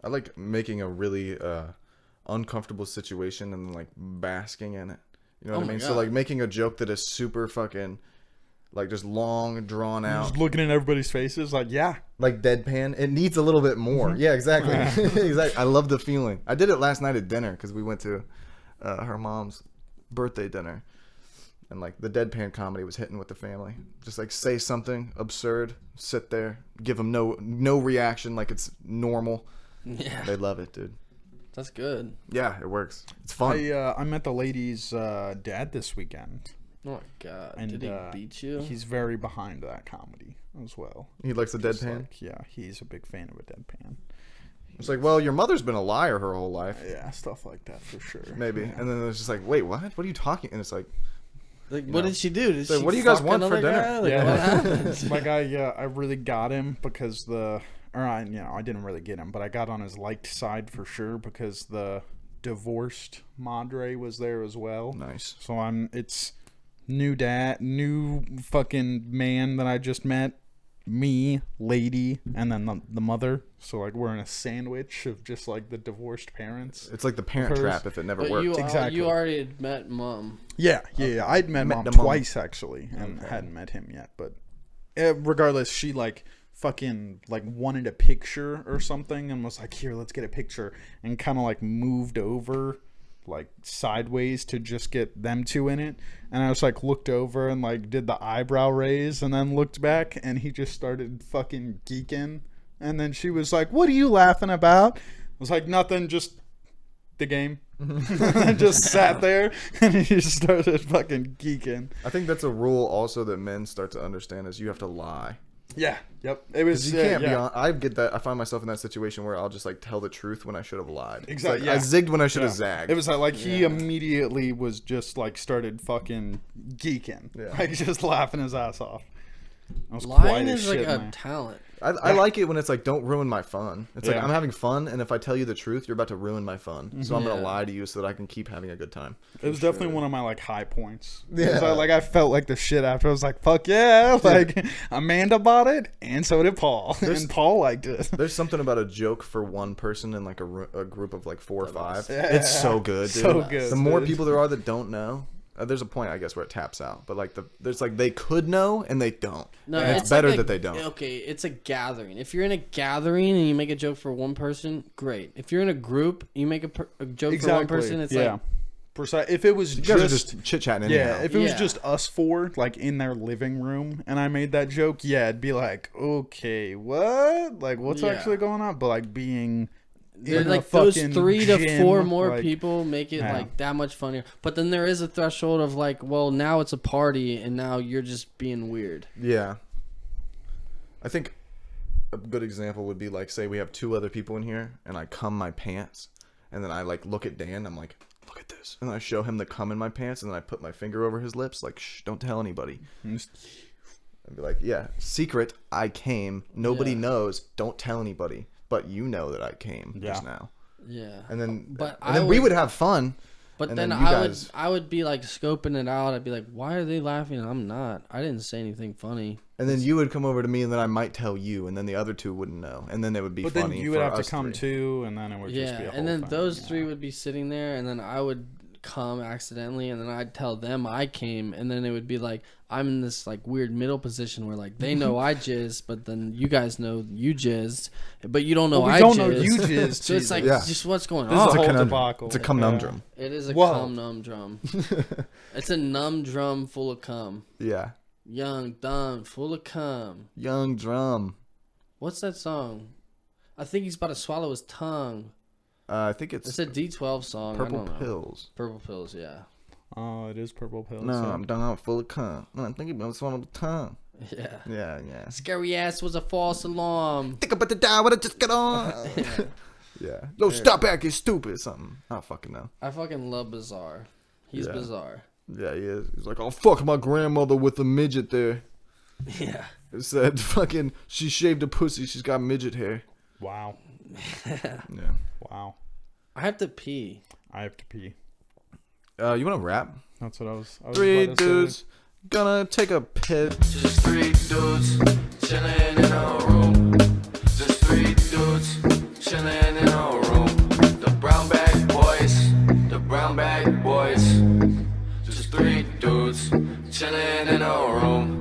I like making a really uncomfortable situation and like basking in it. You know what Oh I my mean? So God. like making a joke that is super fucking like just long, drawn out, Just looking in everybody's faces, like, yeah. like deadpan. It needs a little bit more. Yeah, exactly. Exactly. I love the feeling. I did it last night at dinner because we went to her mom's birthday dinner, and like the deadpan comedy was hitting with the family. Just like say something absurd, sit there, give them no reaction, like it's normal. Yeah, They love it, dude. that's good. Yeah, it works. It's fun. I met the lady's dad this weekend. Oh my god, And did he beat you? He's very behind that comedy as well. He likes the Just deadpan. like, yeah, he's a big fan of a deadpan. It's like, well, your mother's been a liar her whole life, Yeah, stuff like that for sure. maybe. Yeah. And then it's just like, wait, what? What are you talking? And it's like, Like, what did she do? Did So she what do you guys fuck want for another dinner? guy? Like, Yeah. what happened? My guy, I really got him because I didn't really get him, but I got on his liked side for sure because the divorced madre was there as well. Nice. So it's new fucking man that I just met, me, lady, and then the mother. So like we're in a sandwich of just like the divorced parents. It's like the Parent Trap if it never But worked. Exactly. You already had met mom. Yeah. I'd met mom the mom. twice actually, and hadn't met him yet. But regardless, she like fucking like wanted a picture or something and was like, here, let's get a picture, and kind of like moved over like sideways to just get them two in it. And I was like looked over and like did the eyebrow raise and then looked back, and he just started fucking geeking. And then she was like, what are you laughing about? I was like, nothing, just the game. And just sat there and he just started fucking geeking. I think that's a rule also that men start to understand is you have to lie. Yeah. Yep. It was. You can't be yeah. on. I get that. I find myself in that situation where I'll just like tell the truth when I should have lied. It's Exactly. like, Yeah. I zigged when I should have zagged. It was like he immediately was just like started fucking geeking, Yeah. like just laughing his ass off. I was Lying quiet as is like shit, a man. talent. I like it when it's like, don't ruin my fun. It's like, Yeah. I'm having fun, and if I tell you the truth, you're about to ruin my fun. So I'm going to Yeah. lie to you so that I can keep having a good time. It was definitely one of my like high points. Yeah. I felt like the shit after. I was like, fuck yeah. Like Amanda bought it, and so did Paul. And Paul liked it. There's something about a joke for one person in like a group of like 4 or 5. Yeah. It's so good, dude. So good, The more dude. people there are that don't know, there's a point, I guess, where it taps out. But like there's like they could know and they don't. No, and it's better like that they don't. Okay, it's a gathering. If you're in a gathering and you make a joke for one person, great. If you're in a group, you make a joke for one person, it's like If it was You guys are just just chit chatting anyhow. yeah, if it was Yeah. just us four, like in their living room, and I made that joke, yeah, it'd be like, okay, what? Like, what's Yeah. actually going on? But like being in like a those fucking 3 to gym, 4 more like, people make it yeah. like that much funnier. But then there is a threshold of like, well, now it's a party and now you're just being weird. Yeah. I think a good example would be like, say we have 2 other people in here and I cum my pants, and then I like look at Dan, I'm like, look at this, and I show him the cum in my pants, and then I put my finger over his lips like, shh, don't tell anybody. I'd be like, yeah, secret, I came, nobody Yeah. knows, don't tell anybody, but you know that I came just now. Yeah. And then But and then we would have fun. But and then then you guys- I would be like scoping it out. I'd be like, why are they laughing? I'm not. I didn't say anything funny. And then you would come over to me, and then I might tell you, and then the other 2 wouldn't know, and then it would be But funny. then you would for have to us come 3. too, and then it would just be a Yeah. whole And then thing, those yeah. 3 would be sitting there, and then I would come accidentally, and then I'd tell them I came, and then it would be like I'm in this like weird middle position where like they know I jizzed, but then you guys know you jizzed, but you don't know Well, we I don't jizzed. know you jizzed, So it's like Yeah. just what's going This is on. a whole conundrum. debacle. It's a conundrum. It is a Whoa. cum num drum. It's a num drum full of cum. Yeah. Young, dumb, full of cum. Young drum. What's that song? I think he's about to swallow his tongue. I think it's It's a D12 song. I Purple don't know. Pills. Purple Pills, yeah. Oh, it is purple pills. No, yeah. I'm down full of cum. No, I'm thinking about swallowing the tongue. Yeah. Yeah. Scary ass was a false alarm. Think about the die what I just got on. Yeah. No, stop acting stupid. Something. I don't fucking know. I fucking love Bizarre. He's Yeah. bizarre. Yeah, he is. He's like, I'll fuck my grandmother with a midget there. Yeah. It said, fucking, she shaved a pussy. She's got midget hair. Wow. Yeah. Wow. I have to pee. I have to pee. You want to rap? That's what I was 3 about to say. dudes gonna take a piss. Just 3 dudes chilling in a room. Just 3 dudes chilling in a room. The brown bag boys, the brown bag boys. Just 3 dudes chilling in a room.